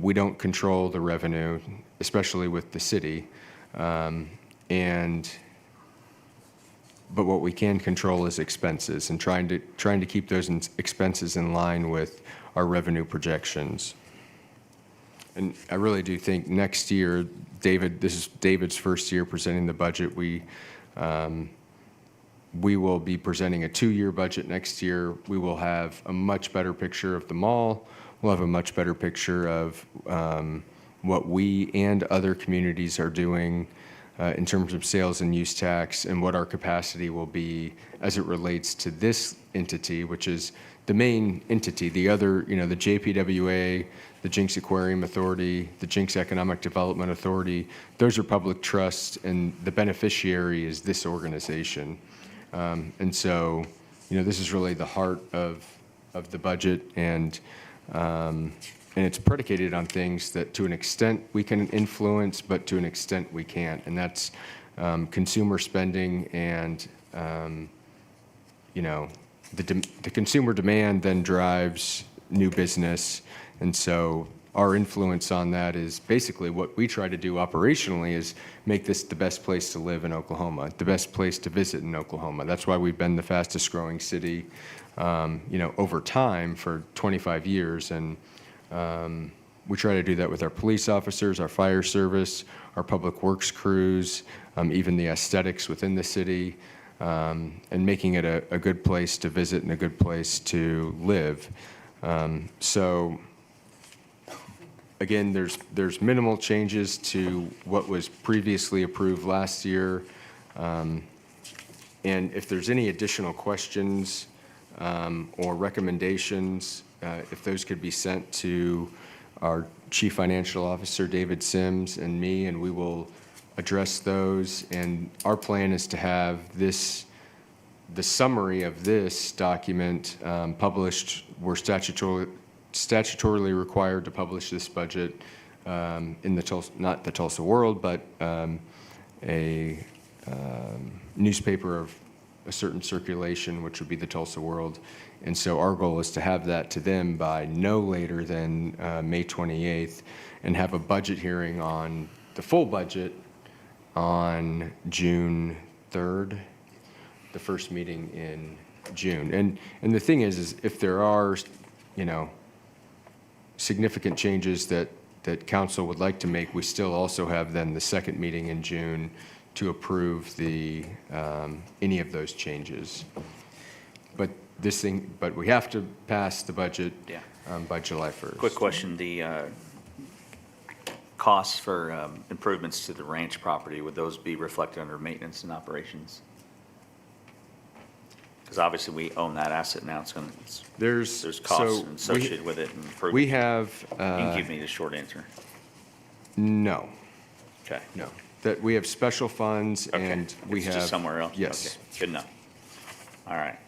We don't control the revenue, especially with the city. But what we can control is expenses and trying to keep those expenses in line with our revenue projections. And I really do think next year, this is David's first year presenting the budget. We will be presenting a 2-year budget next year. We will have a much better picture of the mall. We'll have a much better picture of what we and other communities are doing in terms of sales and use tax and what our capacity will be as it relates to this entity, which is the main entity. The other, you know, the JPWA, the Jenks Aquarium Authority, the Jenks Economic Development Authority, those are public trusts, and the beneficiary is this organization. And so, you know, this is really the heart of the budget, and it's predicated on things that to an extent we can influence, but to an extent we can't, and that's consumer spending and, you know, the consumer demand then drives new business. And so our influence on that is basically what we try to do operationally is make this the best place to live in Oklahoma, the best place to visit in Oklahoma. That's why we've been the fastest growing city, you know, over time for 25 years. And we try to do that with our police officers, our fire service, our public works crews, even the aesthetics within the city, and making it a good place to visit and a good place to live. So again, there's minimal changes to what was previously approved last year. And if there's any additional questions or recommendations, if those could be sent to our Chief Financial Officer, David Sims, and me, and we will address those. And our plan is to have the summary of this document published. We're statutorily required to publish this budget in the Tulsa, not the Tulsa World, but a newspaper of a certain circulation, which would be the Tulsa World. And so our goal is to have that to them by no later than May 28th and have a budget hearing on the full budget on June 3rd, the first meeting in June. And the thing is if there are, you know, significant changes that council would like to make, we still also have then the second meeting in June to approve the any of those changes. But we have to pass the budget Yeah. by July 1st. Quick question, costs for improvements to the ranch property, would those be reflected under maintenance and operations? Because obviously we own that asset now, it's going to, There's costs so associated with it and improvements. we have, You can give me the short answer. no, Okay. no. That we have special funds Okay. and we It's have. just somewhere else? Yes. Okay. Good enough. All right.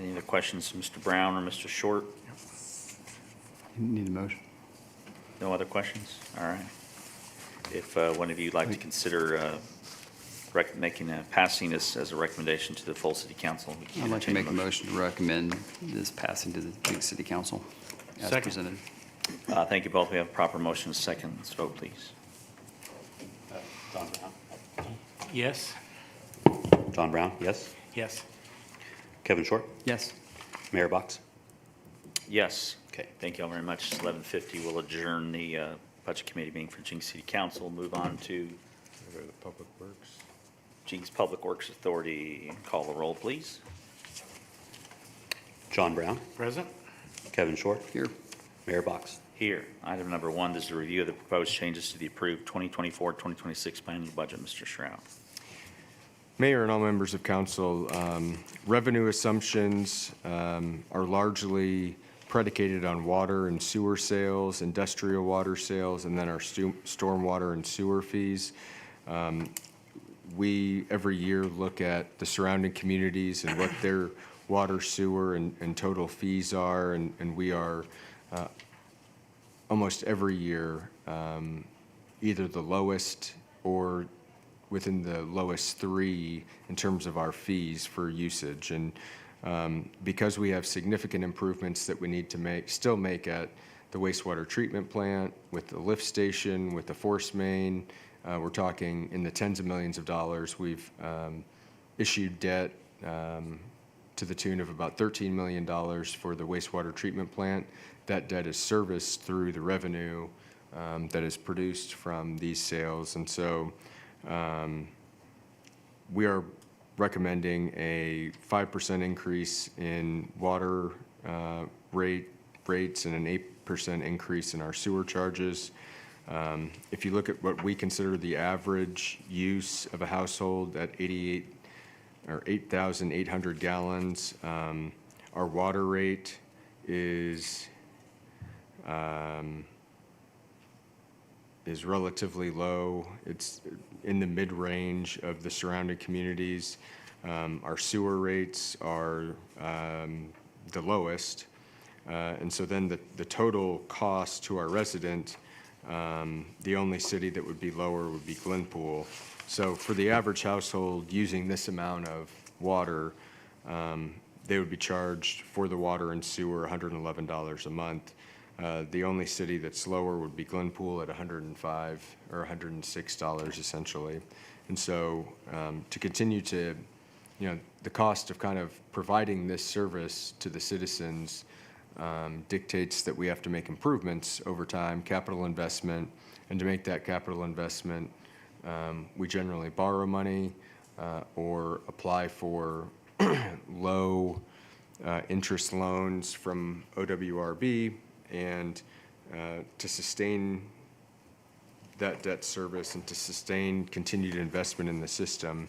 Any other questions, Mr. Brown or Mr. Short? You need a motion? No other questions? All right. If one of you would like to consider passing this as a recommendation to the full city council. we can I'd like to entertain make a motion to recommend this passing to the Jenks City Council as Second. presented. Thank you both. We have a proper motion, and a second. Let's vote, please. John Brown? Yes? John Brown, yes. Yes. Kevin Short? Yes. Mayor Box? Yes. Okay. Thank you all very much. It's 11:50. We'll adjourn the Budget Committee meeting for Jenks City Council. Move on to Go to the Public Works. Jenks Public Works Authority. Call the roll, please. John Brown? Present? Kevin Short? Here. Mayor Box? Here. Item number 1 is the review of the proposed changes to the approved 2024-2026 biennial budget. Mr. Shroud. Mayor and all members of council, revenue assumptions are largely predicated on water and sewer sales, industrial water sales, and then our stormwater and sewer fees. We, every year, look at the surrounding communities and what their water, sewer, and total fees are, and we are almost every year either the lowest or within the lowest 3 in terms of our fees for usage. And because we have significant improvements that we need to still make at the wastewater treatment plant, with the lift station, with the force main, we're talking in the tens of millions of dollars. We've issued debt to the tune of about $13 million for the wastewater treatment plant. That debt is serviced through the revenue that is produced from these sales. And so we are recommending a 5% increase in water rates and an 8% increase in our sewer charges. If you look at what we consider the average use of a household at 8,800 gallons, our water rate is relatively low. It's in the mid-range of the surrounding communities. Our sewer rates are the lowest. And so then the total cost to our resident, the only city that would be lower would be Glenpool. So for the average household using this amount of water, they would be charged for the water and sewer $111 a month. The only city that's lower would be Glenpool at $105 or $106 essentially. And so to continue to, the cost of kind of providing this service to the citizens dictates that we have to make improvements over time, capital investment, and to make that capital investment, we generally borrow money or apply for low interest loans from OWRB. And to sustain that debt service and to sustain continued investment in the system,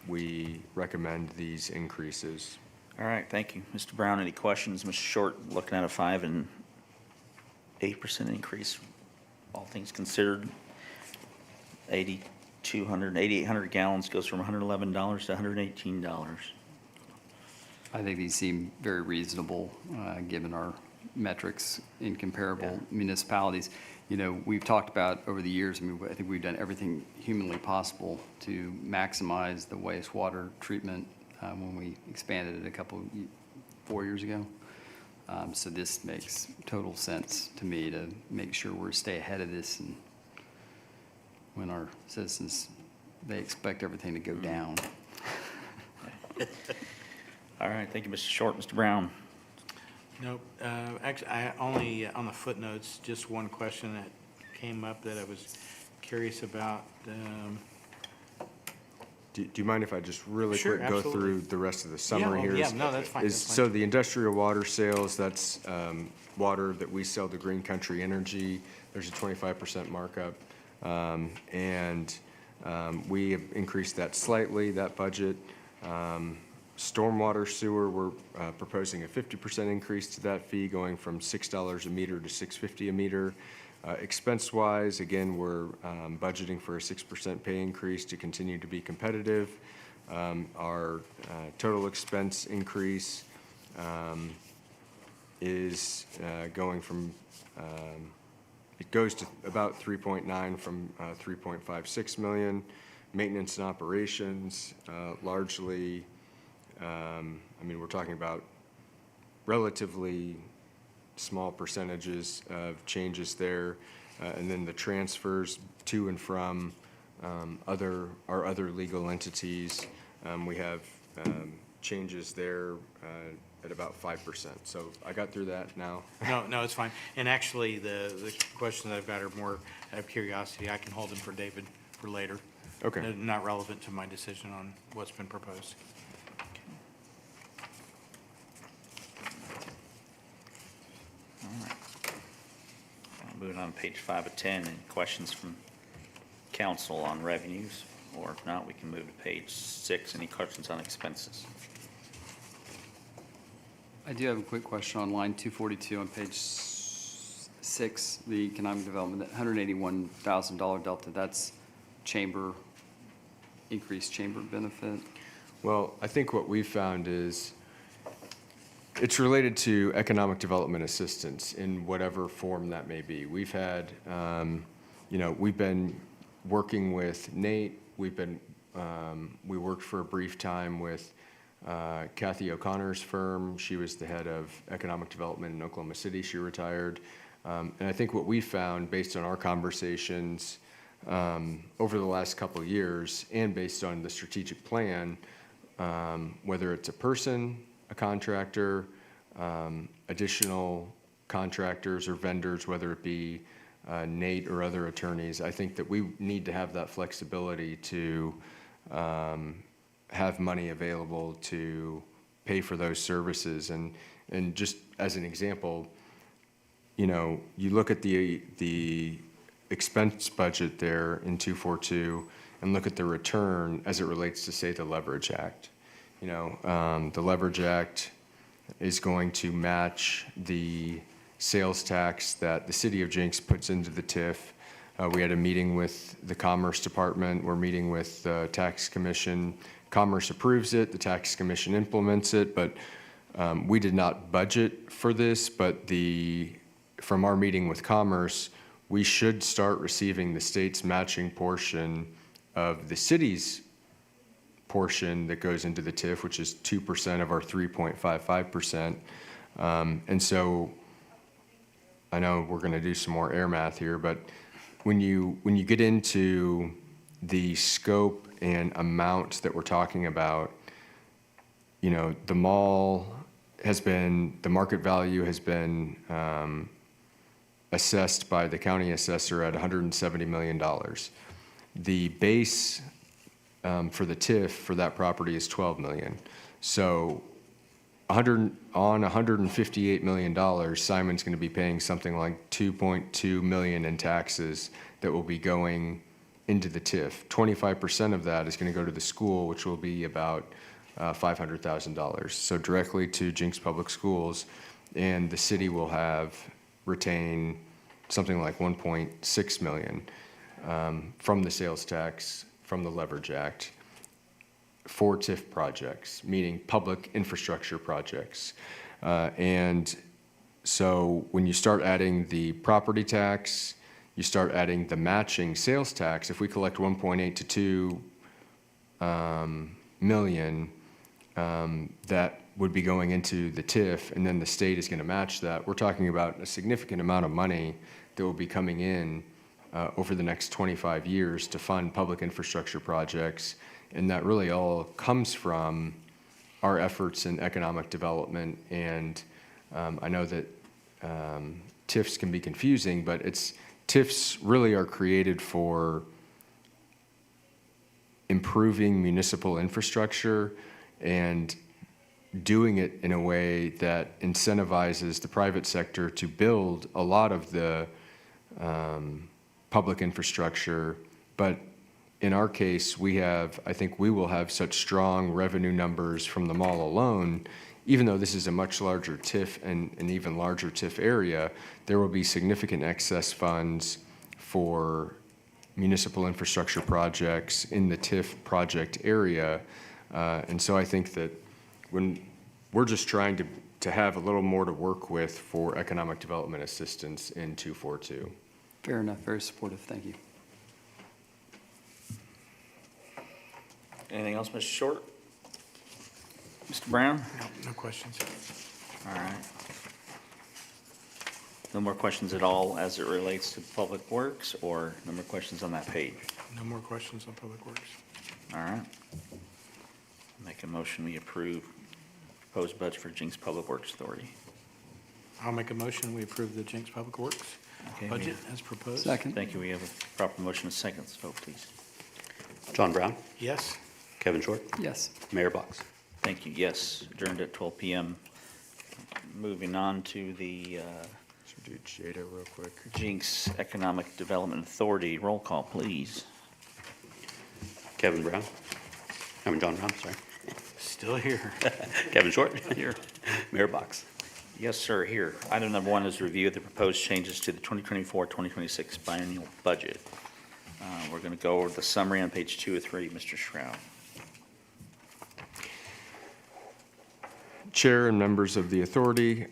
we recommend these increases. All right, thank you. Mr. Brown, any questions? Mr. Short, looking at a 5 and 8% increase, all things considered, 8,800 gallons goes from $111 to $118. I think these seem very reasonable, given our metrics in comparable municipalities. We've talked about over the years, I think we've done everything humanly possible to maximize the wastewater treatment when we expanded it 4 years ago. So this makes total sense to me to make sure we stay ahead of this, and when our citizens, they expect everything to go down. All right, thank you, Mr. Short. Mr. Brown? Nope. Actually, I only, on the footnotes, just one question that came up that I was curious about. Do you mind if I just really Sure, quick go absolutely. through the rest of the summary here? Yeah, no, that's fine. Is- That's fine. So the industrial water sales, that's water that we sell to Green Country Energy. There's a 25% markup. We have increased that slightly, that budget. Stormwater sewer, we're proposing a 50% increase to that fee, going from $6 a meter to $6.50 a meter. Expense-wise, again, we're budgeting for a 6% pay increase to continue to be competitive. Our total expense increase is going from, it goes to about 3.9 from 3.56 million. Maintenance and operations, largely, we're talking about relatively small percentages of changes there. And then the transfers to and from our other legal entities, we have changes there at about 5%. So I got through that now. No, it's fine. And actually, the questions I've got are more out of curiosity. I can hold them for David for later. Okay. They're not relevant to my decision on what's been proposed. Moving on to page 5 of 10, any questions from council on revenues? Or if not, we can move to page 6, any questions on expenses? I do have a quick question on line 242 on page 6, the economic development, that $181,000 delta, that's chamber, increased chamber benefit? Well, I think what we've found is it's related to economic development assistance in whatever form that may be. We've had, we've been working with Nate. We worked for a brief time with Kathy O'Connor's firm. She was the head of economic development in Oklahoma City. She retired. And I think what we found based on our conversations over the last couple of years and based on the strategic plan, whether it's a person, a contractor, additional contractors or vendors, whether it be Nate or other attorneys, I think that we need to have that flexibility to have money available to pay for those services. And just as an example, you look at the expense budget there in 242 and look at the return as it relates to, say, the Leverage Act. The Leverage Act is going to match the sales tax that the city of Jenks puts into the TIF. We had a meeting with the Commerce Department. We're meeting with the Tax Commission. Commerce approves it, the Tax Commission implements it, but we did not budget for this, but from our meeting with Commerce, we should start receiving the state's matching portion of the city's portion that goes into the TIF, which is 2% of our 3.55%. And so I know we're going to do some more air math here, but when you get into the scope and amount that we're talking about, the mall the market value has been assessed by the county assessor at $170 million. The base for the TIF for that property is $12 million. So on $158 million, Simon's going to be paying something like $2.2 million in taxes that will be going into the TIF. 25% of that is going to go to the school, which will be about $500,000. So directly to Jenks Public Schools, and the city will retain something like $1.6 million from the sales tax from the Leverage Act for TIF projects, meaning public infrastructure projects. And so when you start adding the property tax, you start adding the matching sales tax. If we collect 1.8 to 2 million, that would be going into the TIF, and then the state is going to match that. We're talking about a significant amount of money that will be coming in over the next 25 years to fund public infrastructure projects. And that really all comes from our efforts in economic development. And I know that TIFs can be confusing, but TIFs really are created for improving municipal infrastructure and doing it in a way that incentivizes the private sector to build a lot of the public infrastructure. But in our case, I think we will have such strong revenue numbers from the mall alone, even though this is a much larger TIF and an even larger TIF area, there will be significant excess funds for municipal infrastructure projects in the TIF project area. And so I think that when we're just trying to have a little more to work with for economic development assistance in 242. Fair enough, very supportive, thank you. Anything else, Mr. Short? Mr. Brown? No questions. All right. No more questions at all as it relates to Public Works, or no more questions on that page? No more questions on Public Works. All right. Make a motion, we approve proposed budget for Jenks Public Works Authority. I'll make a motion, we approve the Jenks Public Works Okay, we budget have- as proposed. Second. Thank you. We have a proper motion and second. Let's vote, please. John Brown, Yes. Kevin Short, Yes. Mayor Box. Thank you. Yes, adjourned at 12 PM. Moving on to the Should we do JEDA real quick? Jenks Economic Development Authority. Roll call, please. John Brown, sorry. Still here. Kevin Short, Here. Mayor Box. Yes, sir, here. Item number one is review of the proposed changes to the 2024-2026 biennial budget. We're going to go over the summary on page 2 or 3. Mr. Shroud. Chair and members of the authority,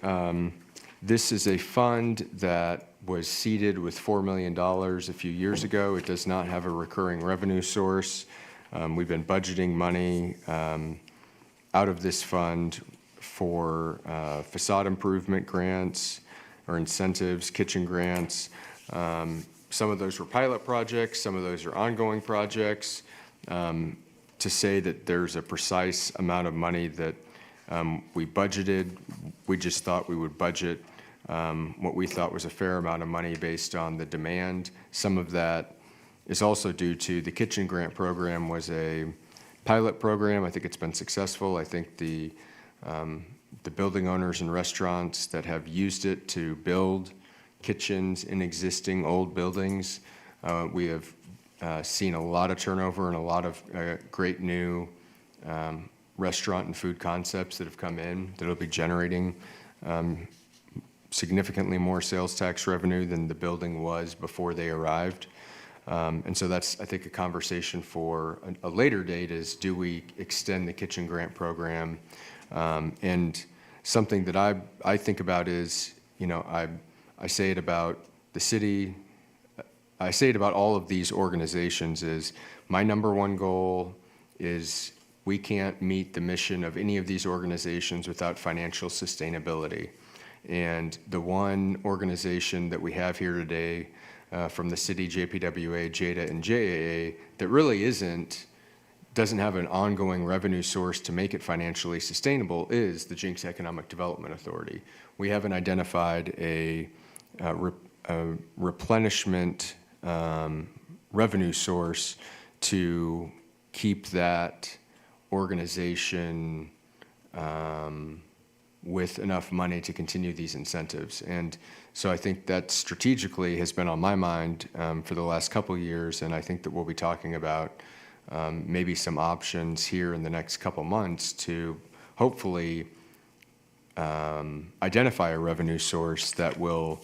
this is a fund that was seeded with $4 million a few years ago. It does not have a recurring revenue source. We've been budgeting money out of this fund for facade improvement grants or incentives, kitchen grants. Some of those were pilot projects, some of those are ongoing projects. To say that there's a precise amount of money that we budgeted, we just thought we would budget what we thought was a fair amount of money based on the demand. Some of that is also due to the kitchen grant program was a pilot program. I think it's been successful. I think the building owners and restaurants that have used it to build kitchens in existing old buildings, we have seen a lot of turnover and a lot of great new restaurant and food concepts that have come in that will be generating significantly more sales tax revenue than the building was before they arrived. And so that's, I think, a conversation for a later date is, do we extend the kitchen grant program? And something that I think about is, I say it about the city, I say it about all of these organizations is, my number one goal is we can't meet the mission of any of these organizations without financial sustainability. And the one organization that we have here today from the city, JPWA, JEDA, and JAA, that really doesn't have an ongoing revenue source to make it financially sustainable is the Jenks Economic Development Authority. We haven't identified a replenishment revenue source to keep that organization with enough money to continue these incentives. And so I think that strategically has been on my mind for the last couple of years, and I think that we'll be talking about maybe some options here in the next couple months to hopefully identify a revenue source that will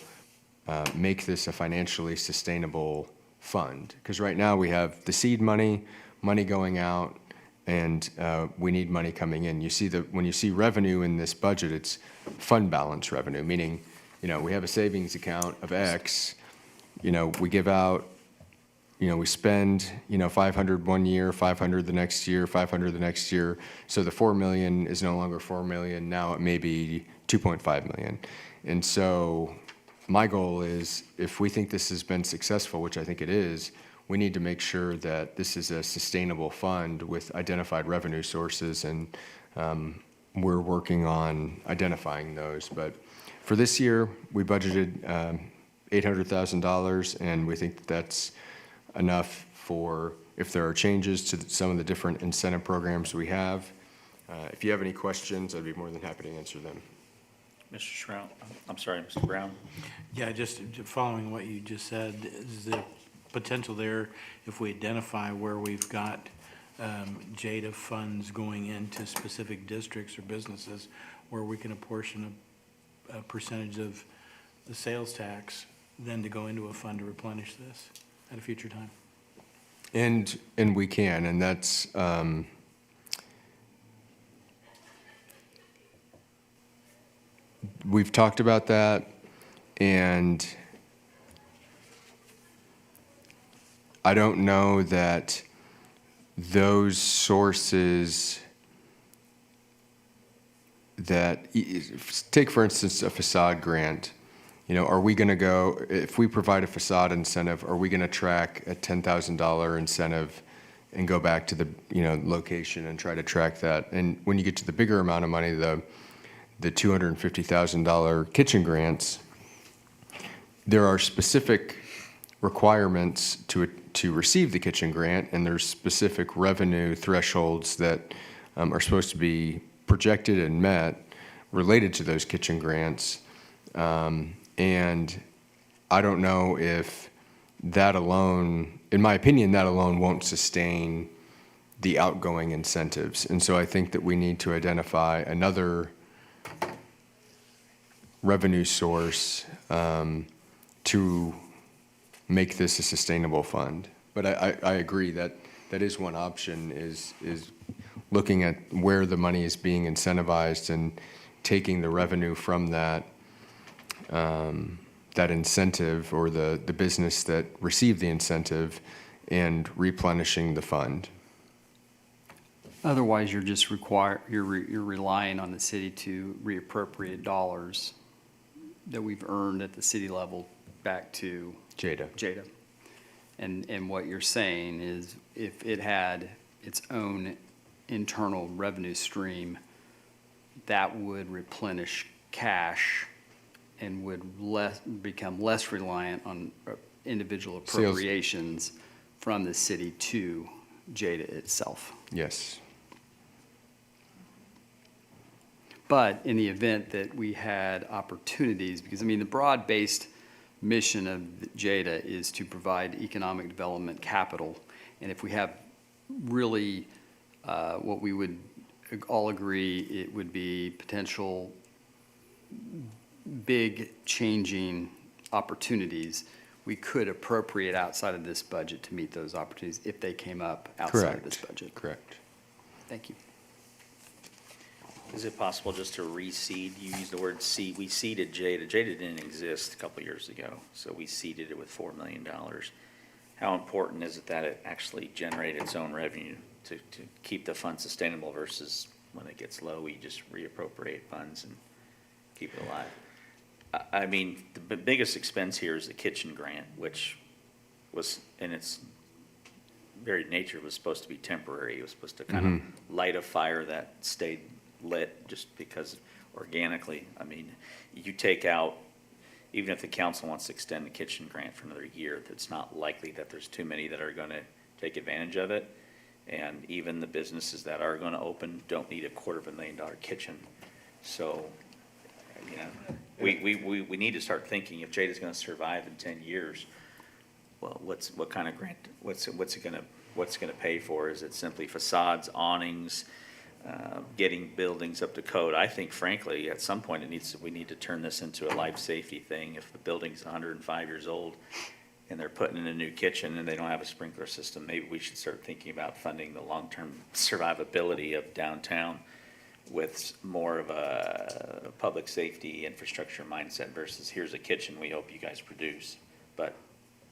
make this a financially sustainable fund. Because right now we have the seed money going out, and we need money coming in. When you see revenue in this budget, it's fund balance revenue, meaning, we have a savings account of X, we give out, we spend, 500 one year, 500 the next year, 500 the next year. So the 4 million is no longer 4 million. Now it may be 2.5 million. And so my goal is, if we think this has been successful, which I think it is, we need to make sure that this is a sustainable fund with identified revenue sources, and we're working on identifying those. But for this year, we budgeted $800,000, and we think that that's enough for if there are changes to some of the different incentive programs we have. If you have any questions, I'd be more than happy to answer them. Mr. Shrout, I'm sorry, Mr. Brown. Yeah, just following what you just said, is the potential there, if we identify where we've got JEDA funds going into specific districts or businesses, where we can apportion a percentage of the sales tax, then to go into a fund to replenish this at a future time? And we can, and that's, we've talked about that, and I don't know that those sources that, take for instance a facade grant, you know, are we going to go, if we provide a facade incentive, are we going to track a $10,000 incentive and go back to the, you know, location and try to track that? And when you get to the bigger amount of money, the $250,000 kitchen grants, there are specific requirements to receive the kitchen grant, and there's specific revenue thresholds that are supposed to be projected and met related to those kitchen grants. And I don't know if that alone, in my opinion, that alone won't sustain the outgoing incentives. And so I think that we need to identify another revenue source to make this a sustainable fund. But I agree that that is one option, is looking at where the money is being incentivized and taking the revenue from that that incentive, or the business that received the incentive, and replenishing the fund. Otherwise, you're just you're relying on the city to reappropriate dollars that we've earned at the city level back to JEDA. And what you're saying is, if it had its own internal revenue stream, that would replenish cash and would become less reliant on individual appropriations from the city to JEDA itself. Yes. But in the event that we had opportunities, because I mean, the broad-based mission of JEDA is to provide economic development capital. And if we have really what we would all agree, it would be potential big changing opportunities, we could appropriate outside of this budget to meet those opportunities if they came up outside of this budget. Correct. Thank you. Is it possible just to reseed? You used the word seed. We seeded JEDA. JEDA didn't exist a couple years ago, so we seeded it with $4 million. How important is it that it actually generate its own revenue to keep the fund sustainable versus when it gets low, we just reappropriate funds and keep it alive? I mean, the biggest expense here is the kitchen grant, which was, in its very nature, was supposed to be temporary. It was supposed to kind of light a fire that stayed lit just because organically. I mean, you take out, even if the council wants to extend the kitchen grant for another year, it's not likely that there's too many that are going to take advantage of it. And even the businesses that are going to open don't need a $250,000 kitchen. So, you know, we need to start thinking, if JEDA is going to survive in 10 years, well, what kind of grant, what's it going to pay for? Is it simply facades, awnings, getting buildings up to code? I think frankly, at some point we need to turn this into a life safety thing. If the building's 105 years old and they're putting in a new kitchen and they don't have a sprinkler system, maybe we should start thinking about funding the long-term survivability of downtown with more of a public safety infrastructure mindset versus here's a kitchen we hope you guys produce. But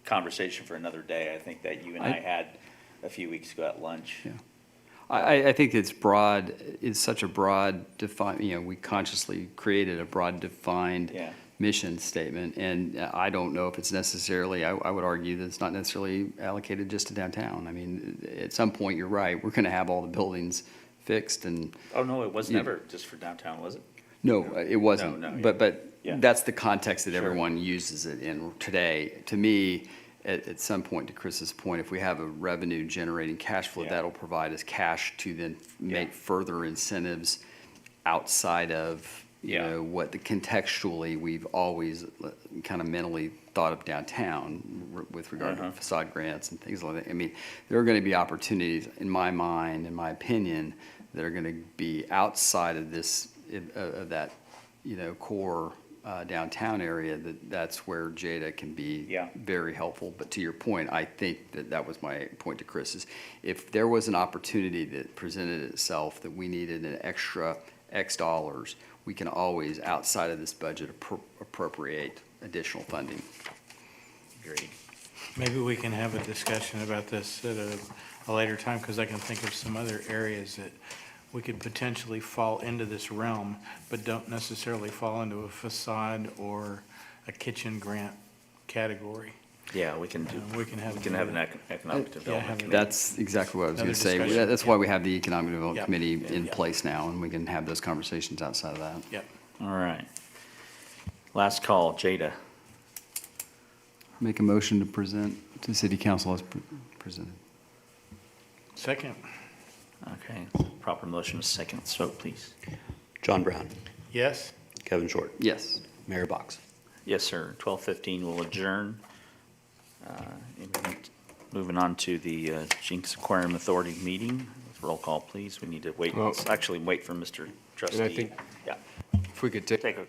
conversation for another day. I think that you and I had a few weeks ago at lunch. Yeah. I think it's broad, it's such a broad defined, you know, we consciously created a broad defined mission statement, and I don't know if it's necessarily, I would argue that it's not necessarily allocated just to downtown. I mean, at some point, you're right, we're going to have all the buildings fixed and. Oh, no, it was never just for downtown, was it? No, it wasn't. No, But yeah. that's the context that Sure. everyone uses it in today. To me, at some point, to Chris's point, if we have a revenue generating cash flow, Yeah. that'll provide us cash to then make Yeah. further incentives outside of, you Yeah. know, what the contextually we've always kind of mentally thought of downtown with regard to facade grants and things like that. I mean, there are going to be opportunities, in my mind, in my opinion, that are going to be outside of this, of that, you know, core downtown area, that's where JEDA can be Yeah. very helpful. But to your point, I think that was my point to Chris, is if there was an opportunity that presented itself that we needed an extra X dollars, we can always, outside of this budget, appropriate additional funding. Agreed. Maybe we can have a discussion about this at a later time, because I can think of some other areas that we could potentially fall into this realm, but don't necessarily fall into a facade or a kitchen grant category. Yeah, we can do, We can have. an economic development have a- committee. That's exactly what I was going Another to say. discussion. That's why we have the Economic Development Yep. Committee in Yep. place now, and we can have those conversations outside of that. Yep. All right. Last call, JEDA. Make a motion to present to City Council as presented. Second, Okay, proper motion is second. Let's vote, please. John Brown, yes? Kevin Short, Yes. Mayor Box. Yes, sir. 12:15 will adjourn. Moving on to the Jenks Aquarium Authority meeting. Roll call, please. We need to wait, Well- actually wait for Mr. Trustee. think- Yeah, If we could take take a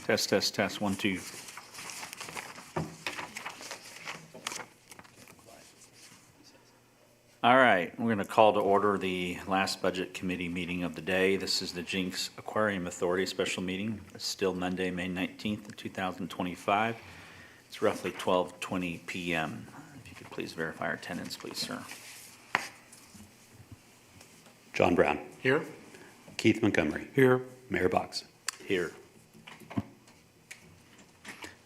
Test, test, test, 1, 2. All right, we're going to call to order the last Budget Committee meeting of the day. This is the Jenks Aquarium Authority special meeting. It's still Monday, May 19th, 2025. It's roughly 12:20 PM. If you could please verify our attendance, please, sir. John Brown. Here? Keith Montgomery. Here. Mayor Box. Here.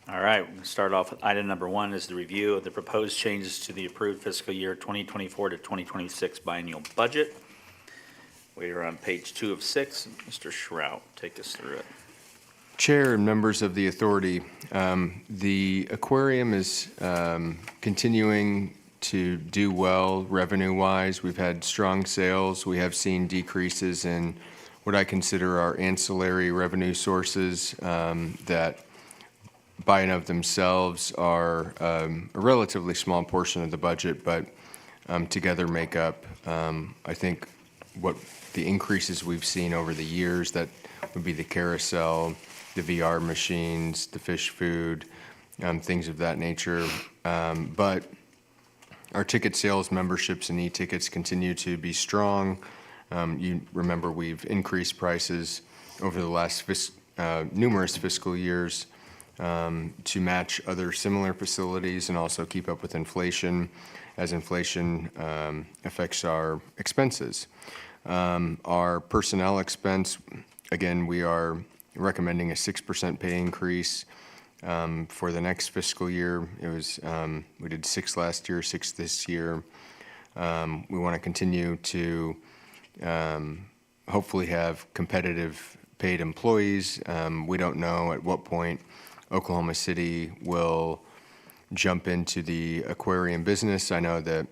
All right, we're going to start off with item number 1 is the review of the proposed changes to the approved fiscal year 2024 to 2026 biennial budget. We are on page 2 of 6. Mr. Schrout, take us through it. Chair and members of the authority, the aquarium is continuing to do well revenue-wise. We've had strong sales. We have seen decreases in what I consider our ancillary revenue sources that by and of themselves are a relatively small portion of the budget, but together make up, I think, what the increases we've seen over the years. That would be the carousel, the VR machines, the fish food, things of that nature. But our ticket sales, memberships, and e-tickets continue to be strong. You remember we've increased prices over the last numerous fiscal years to match other similar facilities and also keep up with inflation as inflation affects our expenses. Our personnel expense, again, we are recommending a 6% pay increase for the next fiscal year. It was, we did 6 last year, 6 this year. We want to continue to hopefully have competitive paid employees. We don't know at what point Oklahoma City will jump into the aquarium business. I know that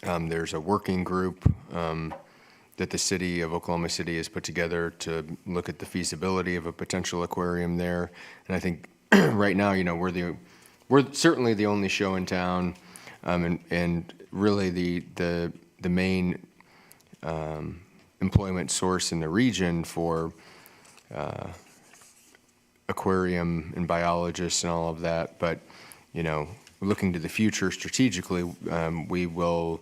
there's a working group that the city of Oklahoma City has put together to look at the feasibility of a potential aquarium there. And I think right now, you know, we're certainly the only show in town, and really the main employment source in the region for aquarium and biologists and all of that. But, you know, looking to the future strategically, we will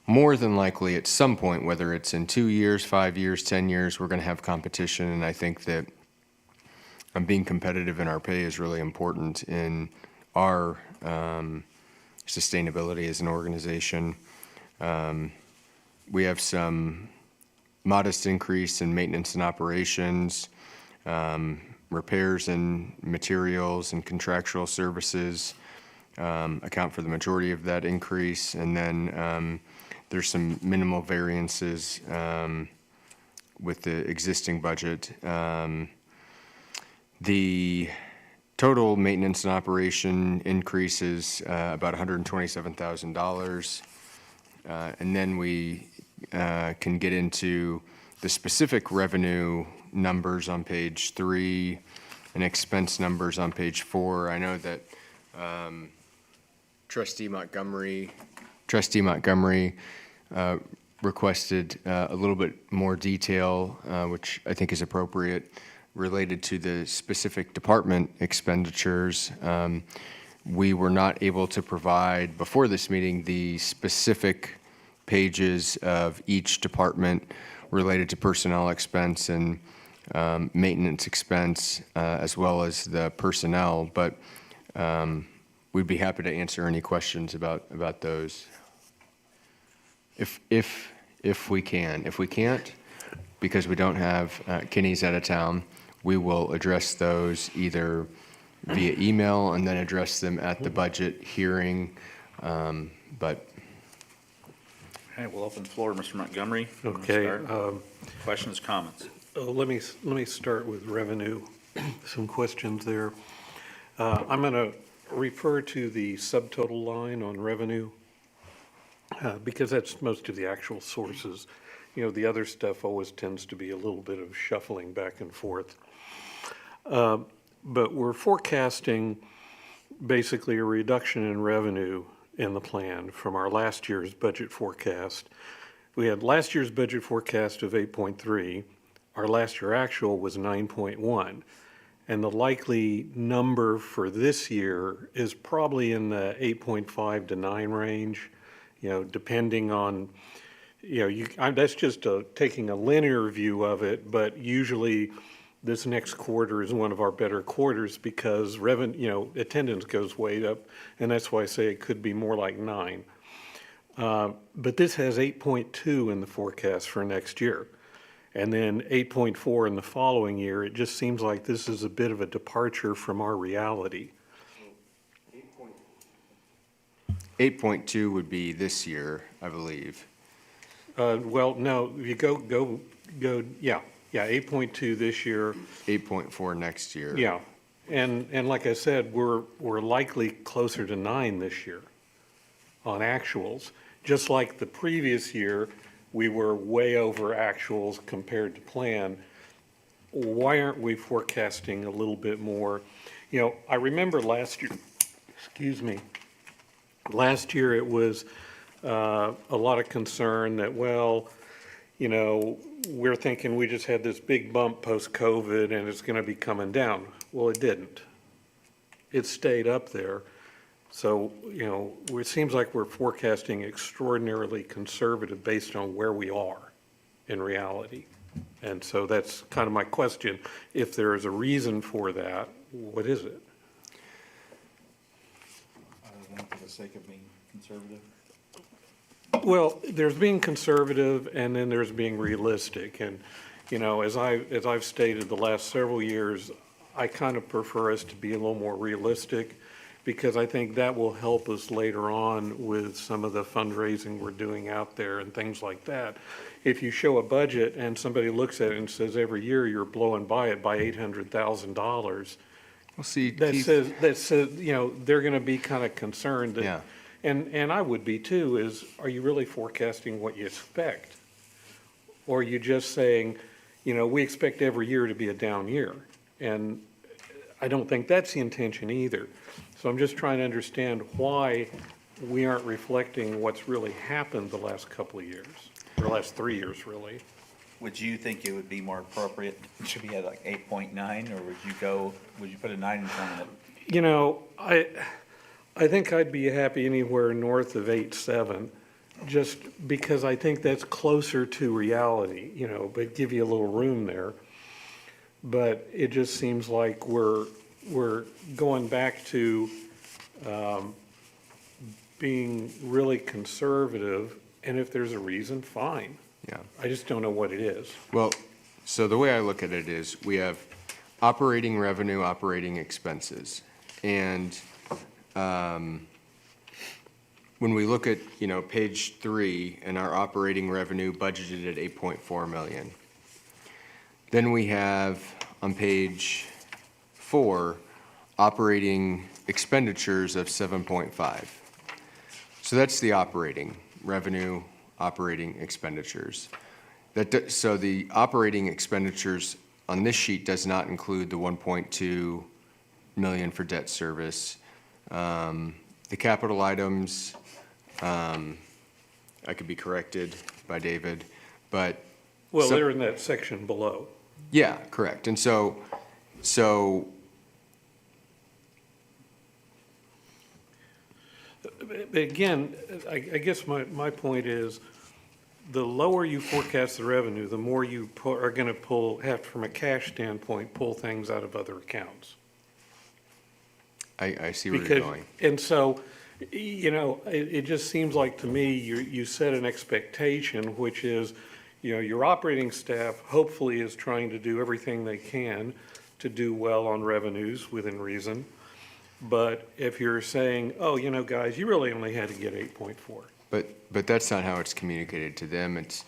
more than likely at some point, whether it's in 2 years, 5 years, 10 years, we're going to have competition. And I think that being competitive in our pay is really important in our sustainability as an organization. We have some modest increase in maintenance and operations, repairs and materials and contractual services account for the majority of that increase. And then there's some minimal variances with the existing budget. The total maintenance and operation increase is about $127,000. And then we can get into the specific revenue numbers on page 3 and expense numbers on page 4. I know that Trustee Montgomery requested a little bit more detail, which I think is appropriate, related to the specific department expenditures. We were not able to provide before this meeting the specific pages of each department related to personnel expense and maintenance expense, as well as the personnel, but we'd be happy to answer any questions about those if we can. If we can't, because we don't have Kenny's out of town, we will address those either via email and then address them at the budget hearing. But Okay, we'll open the floor. Mr. Montgomery. you wanna Okay, start? Questions, comments? let me start with revenue. Some questions there. I'm going to refer to the subtotal line on revenue because that's most of the actual sources. You know, the other stuff always tends to be a little bit of shuffling back and forth. But we're forecasting basically a reduction in revenue in the plan from our last year's budget forecast. We had last year's budget forecast of 8.3. Our last year actual was 9.1. And the likely number for this year is probably in the 8.5 to 9 range, depending on, that's just taking a linear view of it, but usually this next quarter is one of our better quarters because attendance goes way up, and that's why I say it could be more like 9. But this has 8.2 in the forecast for next year. And then 8.4 in the following year. It just seems like this is a bit of a departure from our reality. 8.2 would be this year, I believe. Well, no, you go, yeah, 8.2 this year. 8.4 next year. Yeah, and like I said, we're likely closer to 9 this year on actuals. Just like the previous year, we were way over actuals compared to plan. Why aren't we forecasting a little bit more? I remember last year, last year it was a lot of concern that, we're thinking we just had this big bump post-COVID and it's going to be coming down. Well, it didn't. It stayed up there. So, it seems like we're forecasting extraordinarily conservative based on where we are in reality. And so that's kind of my question. If there is a reason for that, what is it? Other than for the sake of being conservative? Well, there's being conservative and then there's being realistic. And, as I've stated the last several years, I kind of prefer us to be a little more realistic, because I think that will help us later on with some of the fundraising we're doing out there and things like that. If you show a budget and somebody looks at it and says every year you're blowing by it by $800,000, Well, see, that Keith, says, they're going to be kind of concerned that, Yeah. and I would be too, are you really forecasting what you expect? Or are you just saying, we expect every year to be a down year? And I don't think that's the intention either. So I'm just trying to understand why we aren't reflecting what's really happened the last couple of years, or the last 3 years, really. Would you think it would be more appropriate, it should be at like 8.9, or would you put a 9 in front of it? I think I'd be happy anywhere north of 8.7, just because I think that's closer to reality, but give you a little room there. But it just seems like we're going back to being really conservative, and if there's a reason, fine. yeah. I just don't know what it is. Well, so the way I look at it is we have operating revenue, operating expenses. And when we look at, page 3 and our operating revenue budgeted at 8.4 million. Then we have on page 4, operating expenditures of 7.5. So that's the operating revenue, operating expenditures. So the operating expenditures on this sheet does not include the 1.2 million for debt service. The capital items, I could be corrected by David, but. Well, so- they're in that section below. Yeah, correct. And so But again, I guess my point is, the lower you forecast the revenue, the more you are going to have, from a cash standpoint, pull things out of other accounts. I see where you're going. And so, it just seems like to me, you set an expectation, which is, your operating staff hopefully is trying to do everything they can to do well on revenues within reason. But if you're saying, guys, you really only had to get 8.4. But that's not how it's communicated to them. It's,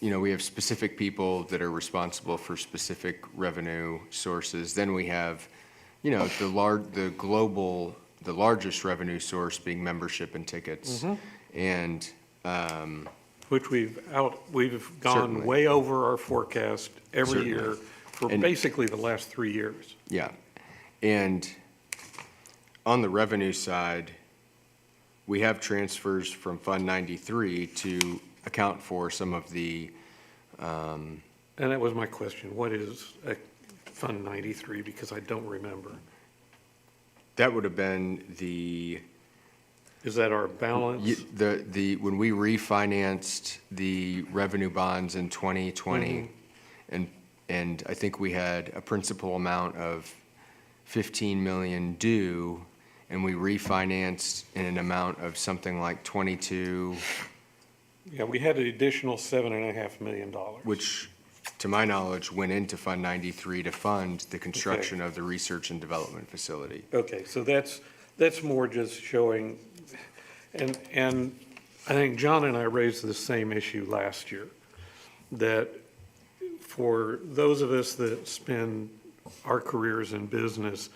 we have specific people that are responsible for specific revenue sources. Then we have, the largest revenue source being membership and tickets. And, Which we've gone Certainly. way over our forecast every Certainly. year for And- basically the last 3 years. yeah. And on the revenue side, we have transfers from Fund 93 to account for some of the, And that was my question. What is Fund 93 because I don't remember. That would have been the, Is that our balance? when we refinanced the revenue bonds in 2020, and I think we had a principal amount of 15 million due, and we refinanced in an amount of something like 22, Yeah, we had an additional $7.5 million. which, to my knowledge, went into Fund 93 to fund the construction of the research and development facility. Okay, so that's more just showing, and I think John and I raised the same issue last year, that for those of us that spend our careers in business,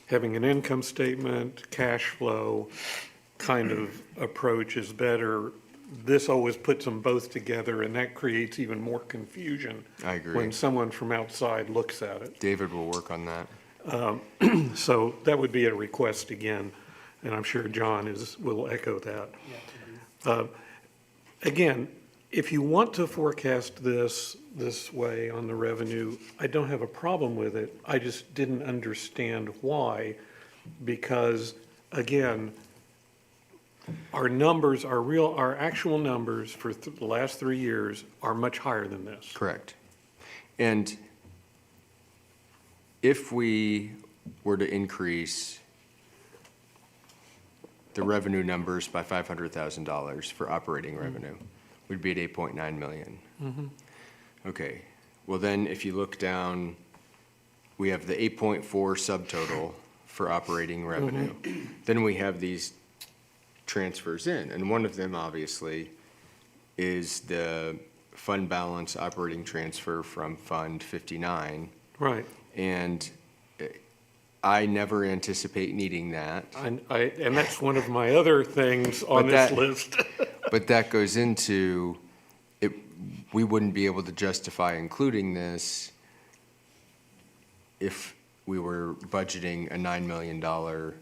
having an income statement, cash flow kind of approach is better. This always puts them both together, and that creates even more confusion. I agree. When someone from outside looks at it. David will work on that. So that would be a request again, and I'm sure John will echo that. Again, if you want to forecast this way on the revenue, I don't have a problem with it. I just didn't understand why, because, again, our numbers, our actual numbers for the last 3 years are much higher than this. Correct. And if we were to increase the revenue numbers by $500,000 for operating revenue, we'd be at 8.9 million. Okay, well then, if you look down, we have the 8.4 subtotal for operating revenue. Then we have these transfers in, and one of them obviously is the fund balance operating transfer from Fund 59. Right. And I never anticipate needing that. And that's one of my other things on But this that- list. But that goes into, it, we wouldn't be able to justify including this if we were budgeting a $9 million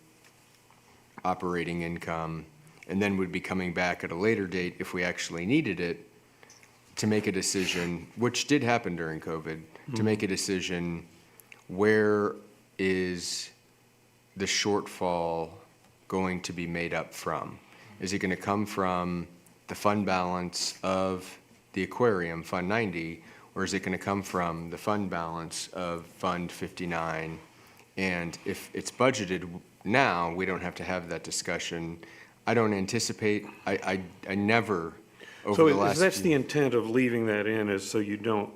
operating income, and then would be coming back at a later date if we actually needed it to make a decision, which did happen during COVID, to make a decision, where is the shortfall going to be made up from? Is it going to come from the fund balance of the aquarium, Fund 90, or is it going to come from the fund balance of Fund 59? And if it's budgeted now, we don't have to have that discussion. I don't anticipate, I never, over the So last. that's the intent of leaving that in, is so you don't,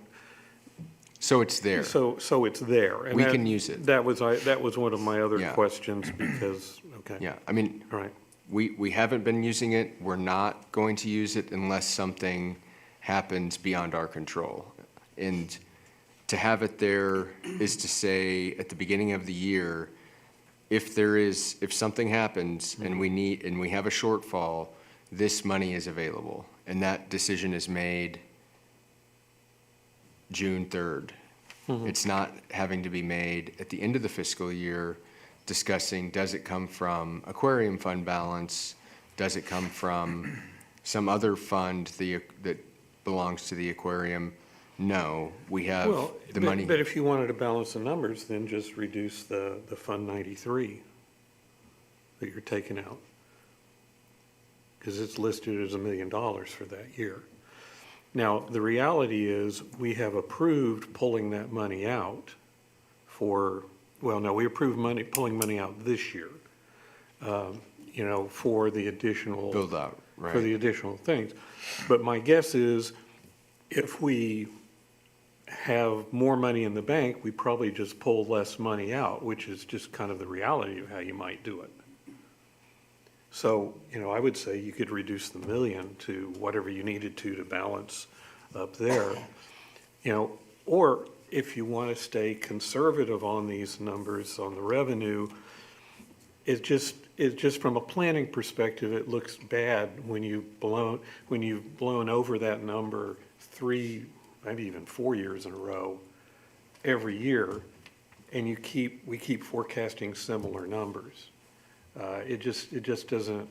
So it's there. so it's there. And We that- can use it. That was one of my other Yeah. questions, because, okay. Yeah, I mean, All right. we haven't been using it. We're not going to use it unless something happens beyond our control. And to have it there is to say, at the beginning of the year, if something happens and we have a shortfall, this money is available. And that decision is made June 3rd. It's not having to be made at the end of the fiscal year discussing, does it come from aquarium fund balance? Does it come from some other fund that belongs to the aquarium? No, we have Well, the money. but if you wanted to balance the numbers, then just reduce the Fund 93 that you're taking out. Because it's listed as $1 million for that year. Now, the reality is, we have approved pulling that money out we approved pulling money out this year, for the additional. Build out, right. For the additional things. But my guess is, if we have more money in the bank, we probably just pull less money out, which is just kind of the reality of how you might do it. So, I would say you could reduce the $1 million to whatever you needed to balance up there. Or if you want to stay conservative on these numbers, on the revenue, it's just from a planning perspective, it looks bad when you've blown over that number 3, maybe even 4 years in a row every year, and we keep forecasting similar numbers. It just doesn't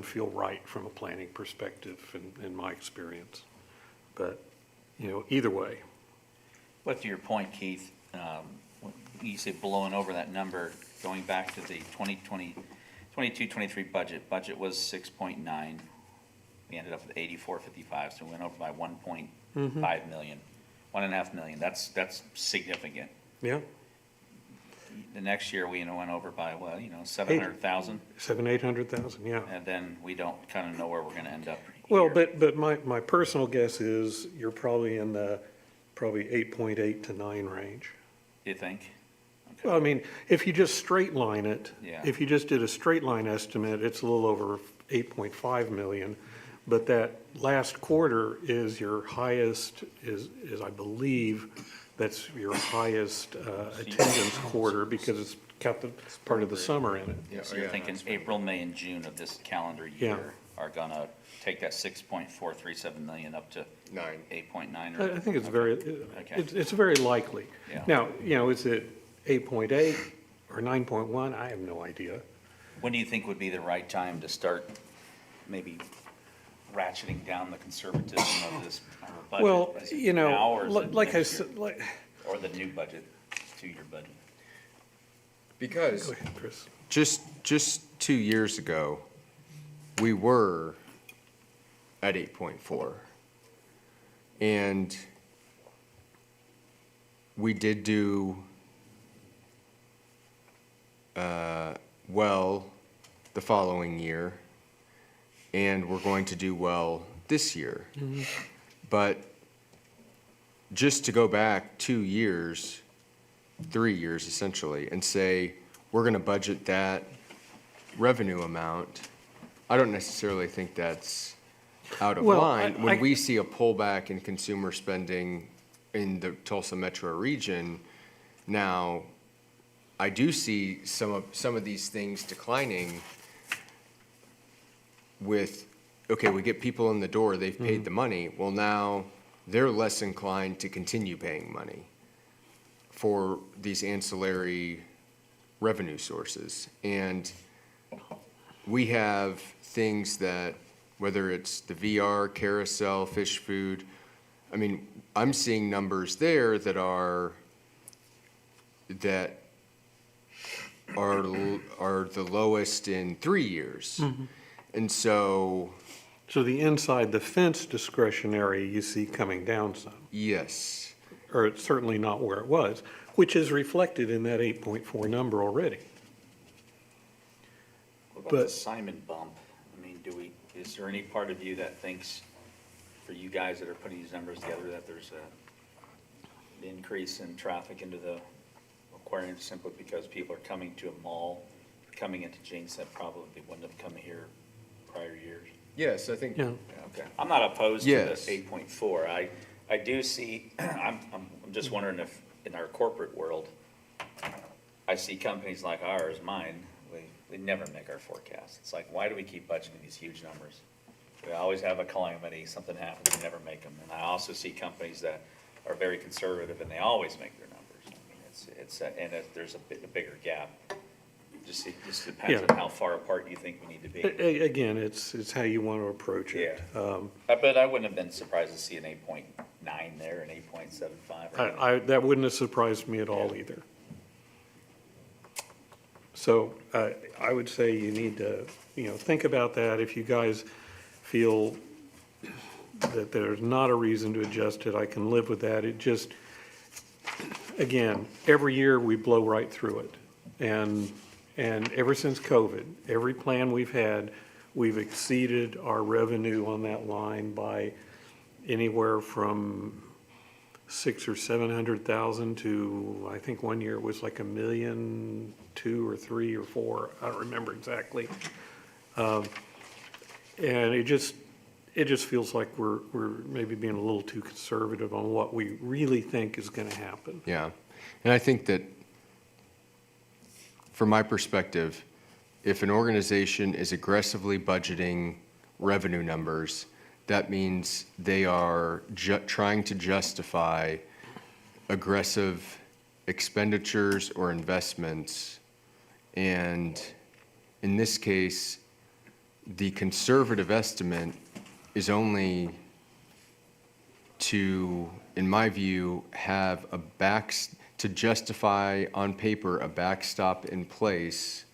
feel right from a planning perspective in my experience. But, either way. But to your point, Keith, you say blowing over that number, going back to the 22-23 budget was 6.9. We ended up with 84.55, so we went over by 1.5 million, 1.5 million. That's significant. Yeah, The next year, we went over by, 700,000, 800,000, yeah. and then we don't kind of know where we're gonna end up. Well, here. but my personal guess is you're probably in the 8.8 to 9 range. You think? Well, I mean, if you just straight line it, Yeah. if you just did a straight line estimate, it's a little over 8.5 million. But that last quarter is your highest, is I believe, that's your highest attendance quarter because it's got the part of the summer in it. So you're thinking April, May, and June of this calendar Yeah. year are gonna take that 6.437 million up to 8.9 or? I think it's Okay. it's very likely. Yeah. Now, is it 8.8 or 9.1? I have no idea. When do you think would be the right time to start maybe ratcheting down the conservatism of this budget? Well, Is it now, or is it like I next year? said, Or the new budget, 2-year budget? Because go ahead, Chris. just 2 years ago, we were at 8.4. And we did do well the following year, and we're going to do well this year. But just to go back 2 years, 3 years essentially, and say, we're gonna budget that revenue amount, I don't necessarily think that's out of Well, line. I- When we see a pullback in consumer spending in the Tulsa metro region, now, I do see some of these things declining with, okay, we get people in the door, they've paid the money, well, now, they're less inclined to continue paying money for these ancillary revenue sources. And we have things that, whether it's the VR, carousel, fish food, I mean, I'm seeing numbers there that are the lowest in 3 years. And so, So the inside the fence discretionary you see coming down some, yes, or it's certainly not where it was, which is reflected in that 8.4 number already. What about the But- Simon bump? I mean, is there any part of you that thinks, for you guys that are putting these numbers together, that there's an increase in traffic into the aquarium simply because people are coming to a mall, coming into Jenks that probably wouldn't have come here prior years? yes, I think, Yeah. Okay, I'm not opposed to Yes. the 8.4. I do see, I'm just wondering if, in our corporate world, I see companies like ours, mine, we never make our forecasts. It's like, why do we keep budgeting these huge numbers? We always have a calamity, something happens, we never make them. And I also see companies that are very conservative and they always make their numbers. I mean, there's a bigger gap. Just depends Yeah. on how far apart you think we need to be. Again, it's how you want to approach it. But I wouldn't have been surprised to see an 8.9 there, an 8.75. That wouldn't have surprised me at all either. So I would say you need to, think about that. If you guys feel that there's not a reason to adjust it, I can live with that. It just, again, every year we blow right through it. And ever since COVID, every plan we've had, we've exceeded our revenue on that line by anywhere from 600,000 or 700,000 to, I think one year it was like $1.2 million or 3 or 4, I don't remember exactly. And it just feels like we're maybe being a little too conservative on what we really think is gonna happen. yeah. And I think that, from my perspective, if an organization is aggressively budgeting revenue numbers, that means they are trying to justify aggressive expenditures or investments. And in this case, the conservative estimate is only to, in my view, have to justify on paper a backstop in place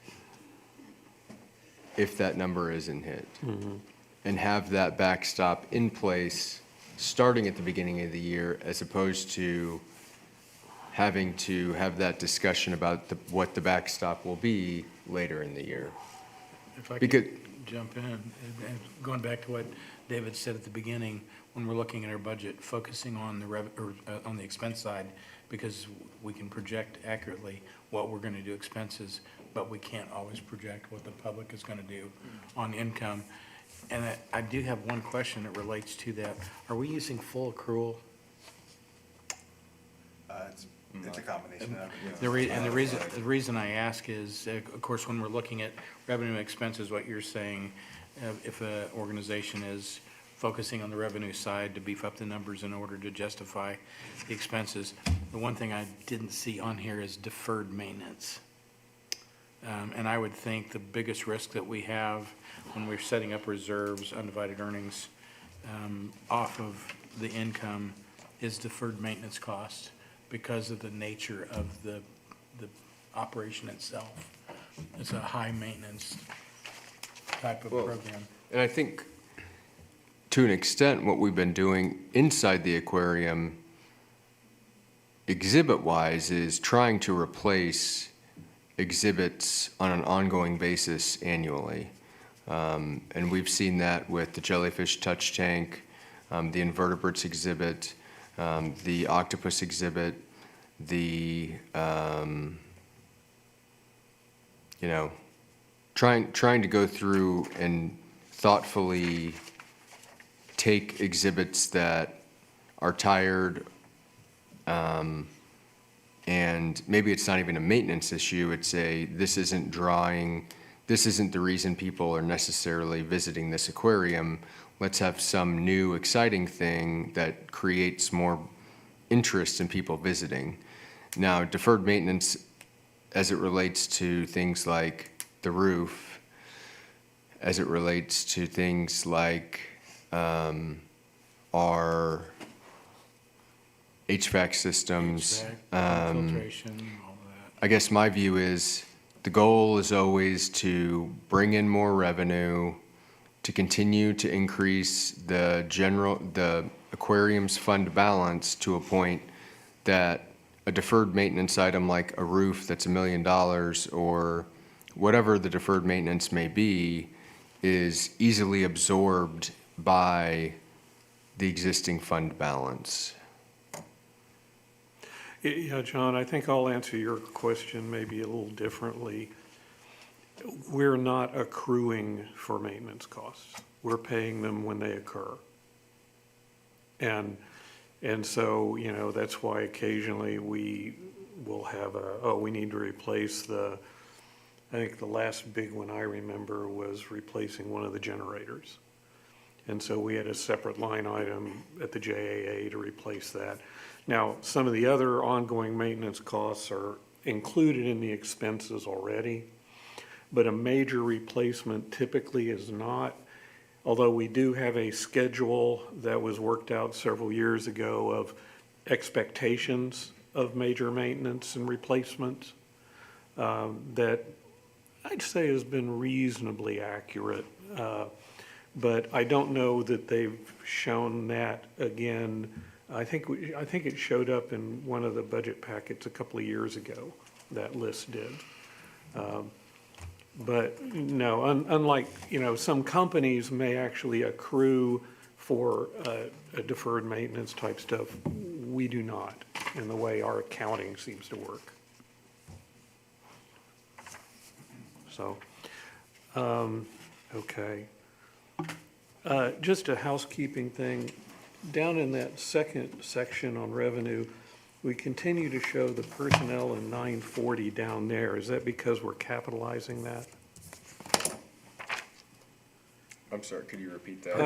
if that number isn't hit. And have that backstop in place starting at the beginning of the year, as opposed to having to have that discussion about what the backstop will be later in the year. If I Because- could jump in, and going back to what David said at the beginning, when we're looking at our budget, focusing on on the expense side, because we can project accurately what we're gonna do expenses, but we can't always project what the public is gonna do on income. And I do have one question that relates to that. Are we using full accrual? It's a combination of it. The reason I ask is, of course, when we're looking at revenue and expenses, what you're saying, if an organization is focusing on the revenue side to beef up the numbers in order to justify the expenses, the one thing I didn't see on here is deferred maintenance. And I would think the biggest risk that we have when we're setting up reserves, undivided earnings, off of the income is deferred maintenance cost, because of the nature of the operation itself. It's a high-maintenance type of program. And I think, to an extent, what we've been doing inside the aquarium, exhibit-wise, is trying to replace exhibits on an ongoing basis annually. And we've seen that with the jellyfish touch tank, the invertebrates exhibit, the octopus exhibit, the, trying to go through and thoughtfully take exhibits that are tired, and maybe it's not even a maintenance issue, this isn't the reason people are necessarily visiting this aquarium. Let's have some new exciting thing that creates more interest in people visiting. Now, deferred maintenance, as it relates to things like the roof, as it relates to things like our HVAC systems. Filtration, all of that. I guess my view is the goal is always to bring in more revenue, to continue to increase the aquarium's fund balance to a point that a deferred maintenance item like a roof that's $1 million, or whatever the deferred maintenance may be, is easily absorbed by the existing fund balance. Yeah, John, I think I'll answer your question maybe a little differently. We're not accruing for maintenance costs. We're paying them when they occur. And so, that's why occasionally we will have we need to replace I think the last big one I remember was replacing one of the generators. And so we had a separate line item at the JAA to replace that. Now, some of the other ongoing maintenance costs are included in the expenses already, but a major replacement typically is not, although we do have a schedule that was worked out several years ago of expectations of major maintenance and replacements, that I'd say has been reasonably accurate. But I don't know that they've shown that again. I think it showed up in one of the budget packets a couple of years ago, that list did. But no, unlike, some companies may actually accrue for a deferred maintenance type stuff, we do not, in the way our accounting seems to work. So, okay. Just a housekeeping thing. Down in that second section on revenue, we continue to show the personnel in 940 down there. Is that because we're capitalizing that? I'm sorry, could you repeat that?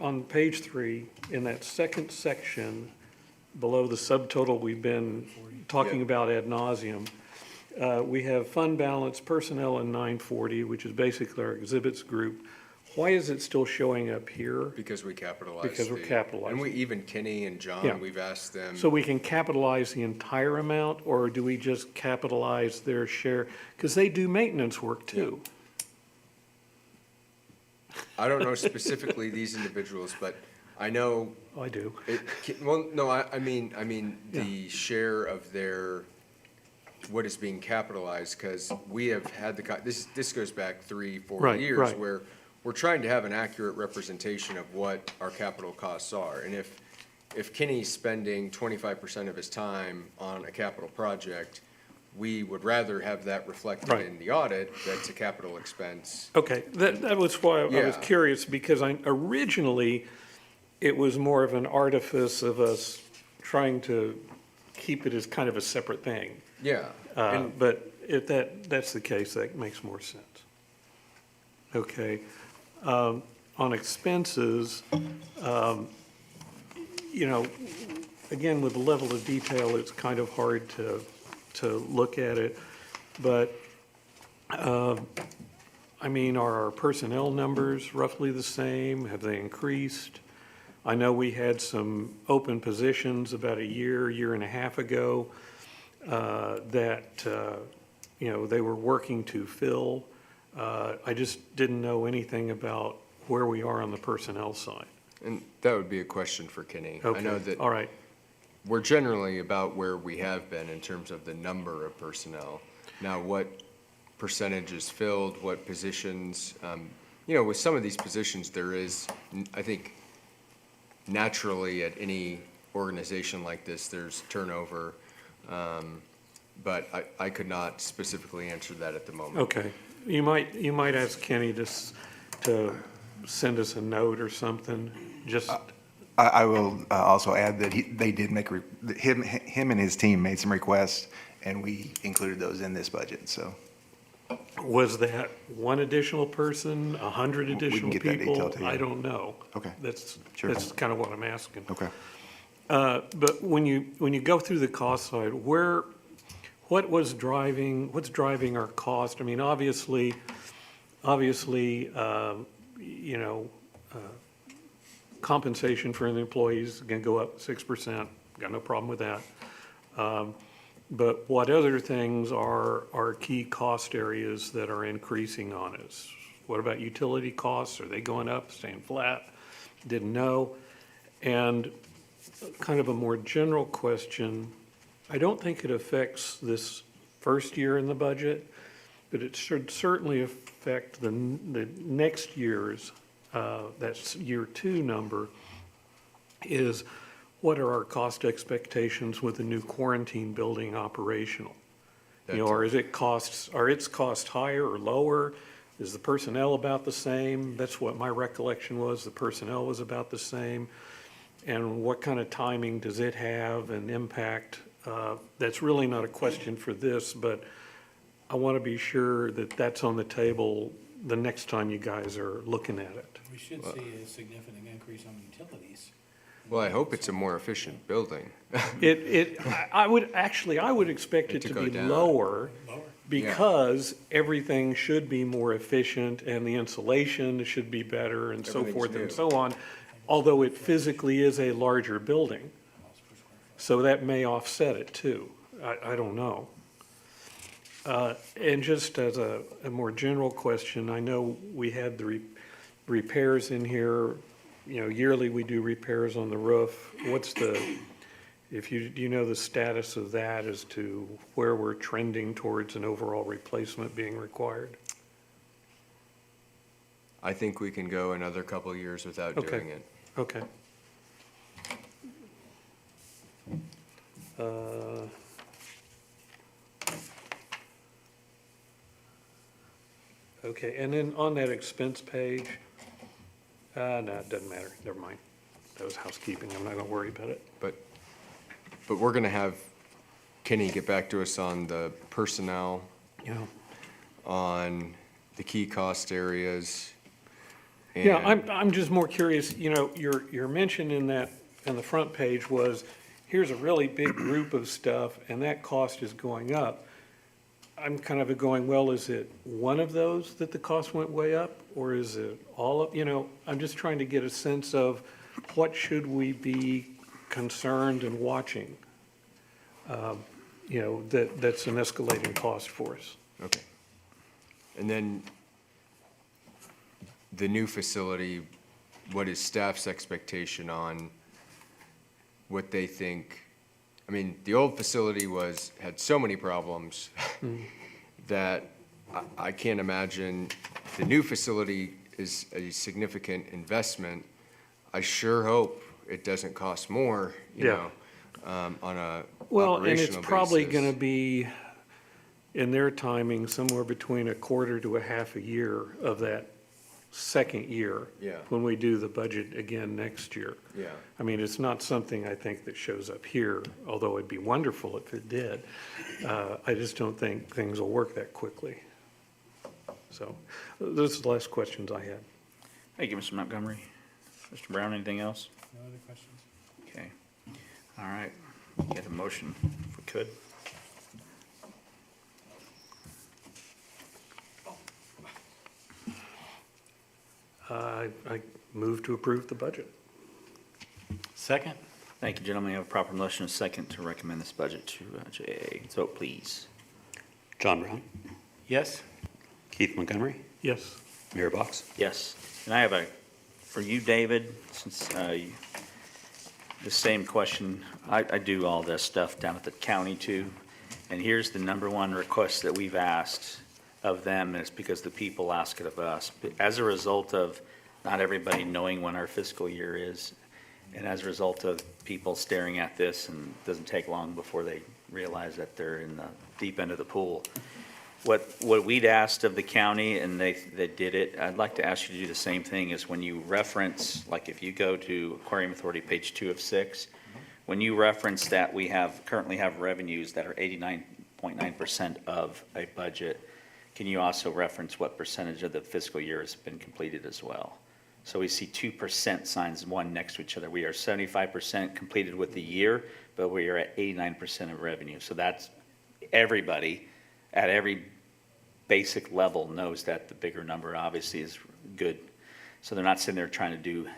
On page 3, in that second section, below the subtotal we've been talking about ad nauseum, we have fund balance personnel in 940, which is basically our exhibits group. why is it still showing up here? Because we capitalized. Because we're capitalizing. And we, even Kenny and Yeah. John, we've asked them. So we can capitalize the entire amount, or do we just capitalize their share? Because they do maintenance work too. I don't know specifically these individuals, but I know I do. well, no, I mean, the share of their, what is being capitalized, because we have had this goes back 3-4 Right, years, right. where we're trying to have an accurate representation of what our capital costs are. And if Kenny's spending 25% of his time on a capital project, we would rather have that reflected Right. in the audit, that's a capital expense. Okay, that was why I was Yeah. curious, because originally, it was more of an artifice of us trying to keep it as kind of a separate thing. Yeah. And But if that's the case, that makes more sense. Okay. On expenses, you know, again, with the level of detail, it's kind of hard to look at it. But, I mean, are our personnel numbers roughly the same? Have they increased? I know we had some open positions about a year and a half ago that, you know, they were working to fill. I just didn't know anything about where we are on the personnel side. And that would be a question for Kenny. I know Okay, that all right. we're generally about where we have been in terms of the number of personnel. Now, what percentage is filled, what positions, you know, with some of these positions, there is, I think, naturally at any organization like this, there's turnover. But I could not specifically answer that at the moment. Okay. You might ask Kenny to send us a note or something, just, I will also add that they did make, him and his team made some requests, and we included those in this budget, so. was that one additional person, 100 can additional get that detail people? to you. I don't know. Okay. That's Sure. kind of what I'm asking. Okay. But when you go through the cost side, what's driving our cost? I mean, obviously, you know, compensation for the employees is gonna go up 6%, got no problem with that. But what other things are key cost areas that are increasing on us? What about utility costs? Are they going up, staying flat? Didn't know. And kind of a more general question, I don't think it affects this first year in the budget, but it should certainly affect the next year's, that's year 2 number, is what are our cost expectations with the new quarantine building operational? You know, or are its costs higher or lower? Is the personnel about the same? That's what my recollection was, the personnel was about the same. And what kind of timing does it have and impact? That's really not a question for this, but I want to be sure that that's on the table the next time you guys are looking at it. We should see a significant increase on utilities. Well, I hope it's a more efficient building. I would expect it to go be down. lower Lower. because everything should be more efficient and the insulation should be better and so Everything's forth and new. so on, although it physically is a larger building. So that may offset it too. I don't know. And just as a more general question, I know we had the repairs in here. You know, yearly we do repairs on the roof. What's do you know the status of that as to where we're trending towards an overall replacement being required? I think we can go another couple of years without Okay. doing it. Okay. Okay, and then on that expense page, no, it doesn't matter, never mind. That was housekeeping, I'm not gonna worry about it. But we're gonna have Kenny get back to us on the personnel, Yeah, on the key cost areas. yeah, and- I'm just more curious, you know, your mention in that, on the front page was, here's a really big group of stuff, and that cost is going up. I'm kind of going, well, is it one of those that the cost went way up? Or is it all of, I'm just trying to get a sense of what should we be concerned and watching? That's an escalating cost for us. Okay. And then the new facility, what is staff's expectation on what they think? I mean, the old facility had so many problems that I can't imagine. The new facility is a significant investment. I sure hope it doesn't cost more, on a Well, and it's operational probably basis. going to be, in their timing, somewhere between a quarter to a half a year of that second year. Yeah. When we do the budget again next year. Yeah. I mean, it's not something I think that shows up here, although it'd be wonderful if it did. I just don't think things will work that quickly. So those are the last questions I had. Thank you, Mr. Montgomery. Mr. Brown, anything else? No other questions? Okay. All right. Get a motion if we could. I move to approve the budget. Second? Thank you, gentlemen. We have a proper motion and a second to recommend this budget to JAA. Vote, please. John Brown, Yes? Keith Montgomery, Yes. Mayor Box. Yes. And I have for you, David, since the same question. I do all this stuff down at the county too. And here's the number one request that we've asked of them, and it's because the people ask it of us. But as a result of not everybody knowing when our fiscal year is, and as a result of people staring at this, and it doesn't take long before they realize that they're in the deep end of the pool. What we'd asked of the county, and they did it, I'd like to ask you to do the same thing, is when you reference, like if you go to Aquarium Authority, page 2 of 6, when you reference that we currently have revenues that are 89.9% of a budget, can you also reference what percentage of the fiscal year has been completed as well? So we see 2% signs, one next to each other. We are 75% completed with the year, but we are at 89% of revenue. So that's everybody at every basic level knows that the bigger number obviously is good. So they're not sitting there trying to do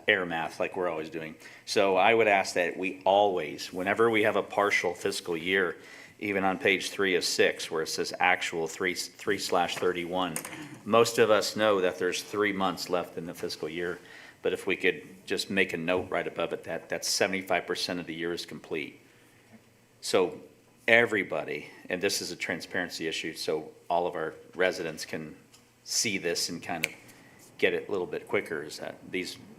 air math like we're always doing. So I would ask that we always, whenever we have a partial fiscal year, even on page 3 of 6, where it says actual 3/31, most of us know that there's 3 months left in the fiscal year. But if we could just make a note right above it, that's 75% of the year is complete. So everybody, and this is a transparency issue, so all of our residents can see this and kind of get it a little bit quicker, is that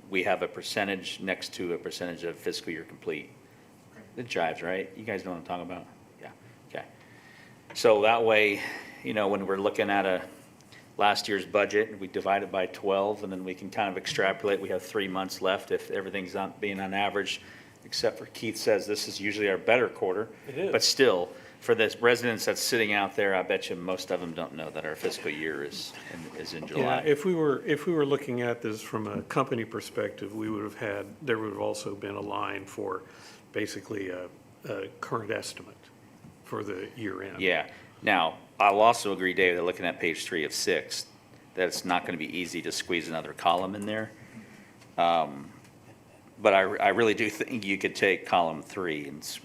we have a percentage next to a percentage of fiscal year complete. It jives, right? You guys know what I'm talking about? Yeah, okay. So that way, when we're looking at last year's budget, we divide it by 12, and then we can kind of extrapolate. We have 3 months left if everything's not being on average, except for Keith says this is usually our better quarter. It is. But still, for the residents that's sitting out there, I bet you most of them don't know that our fiscal year is in Yeah, July. if we were looking at this from a company perspective, there would have also been a line for basically a current estimate for the year end. Yeah. Now, I'll also agree, David, that looking at page 3 of 6, that it's not going to be easy to squeeze another column in there. But I really do think you could take column 3 and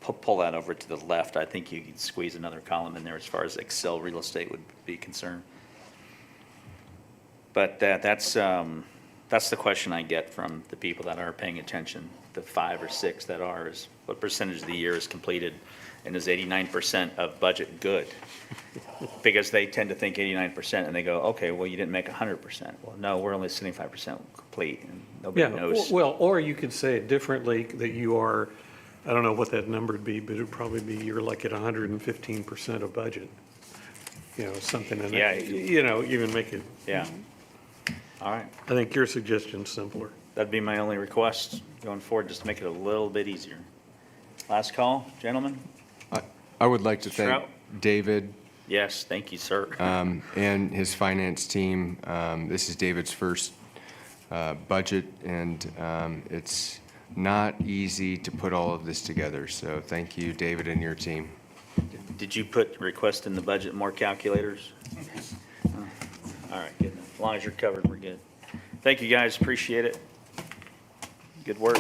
pull that over to the left. I think you could squeeze another column in there as far as Excel real estate would be concerned. But that's the question I get from the people that are paying attention. The 5 or 6 that are, is what percentage of the year is completed, and is 89% of budget good? Because they tend to think 89%, and they go, okay, well, you didn't make 100%. Well, no, we're only 75% complete, and nobody Yeah, knows. well, or you could say it differently, that you are, I don't know what that number would be, but it'd probably be you're like at 115% of budget. Something in Yeah. that, even make it, Yeah. All right. I think your suggestion's simpler. That'd be my only request going forward, just to make it a little bit easier. Last call, gentlemen? I would like to thank Trout? David Yes, thank you, sir. and his finance team. This is David's first budget, and it's not easy to put all of this together. So thank you, David, and your team. Did you put request in the budget more calculators? All right, good enough. As long as you're covered, we're good. Thank you, guys. Appreciate it. Good work.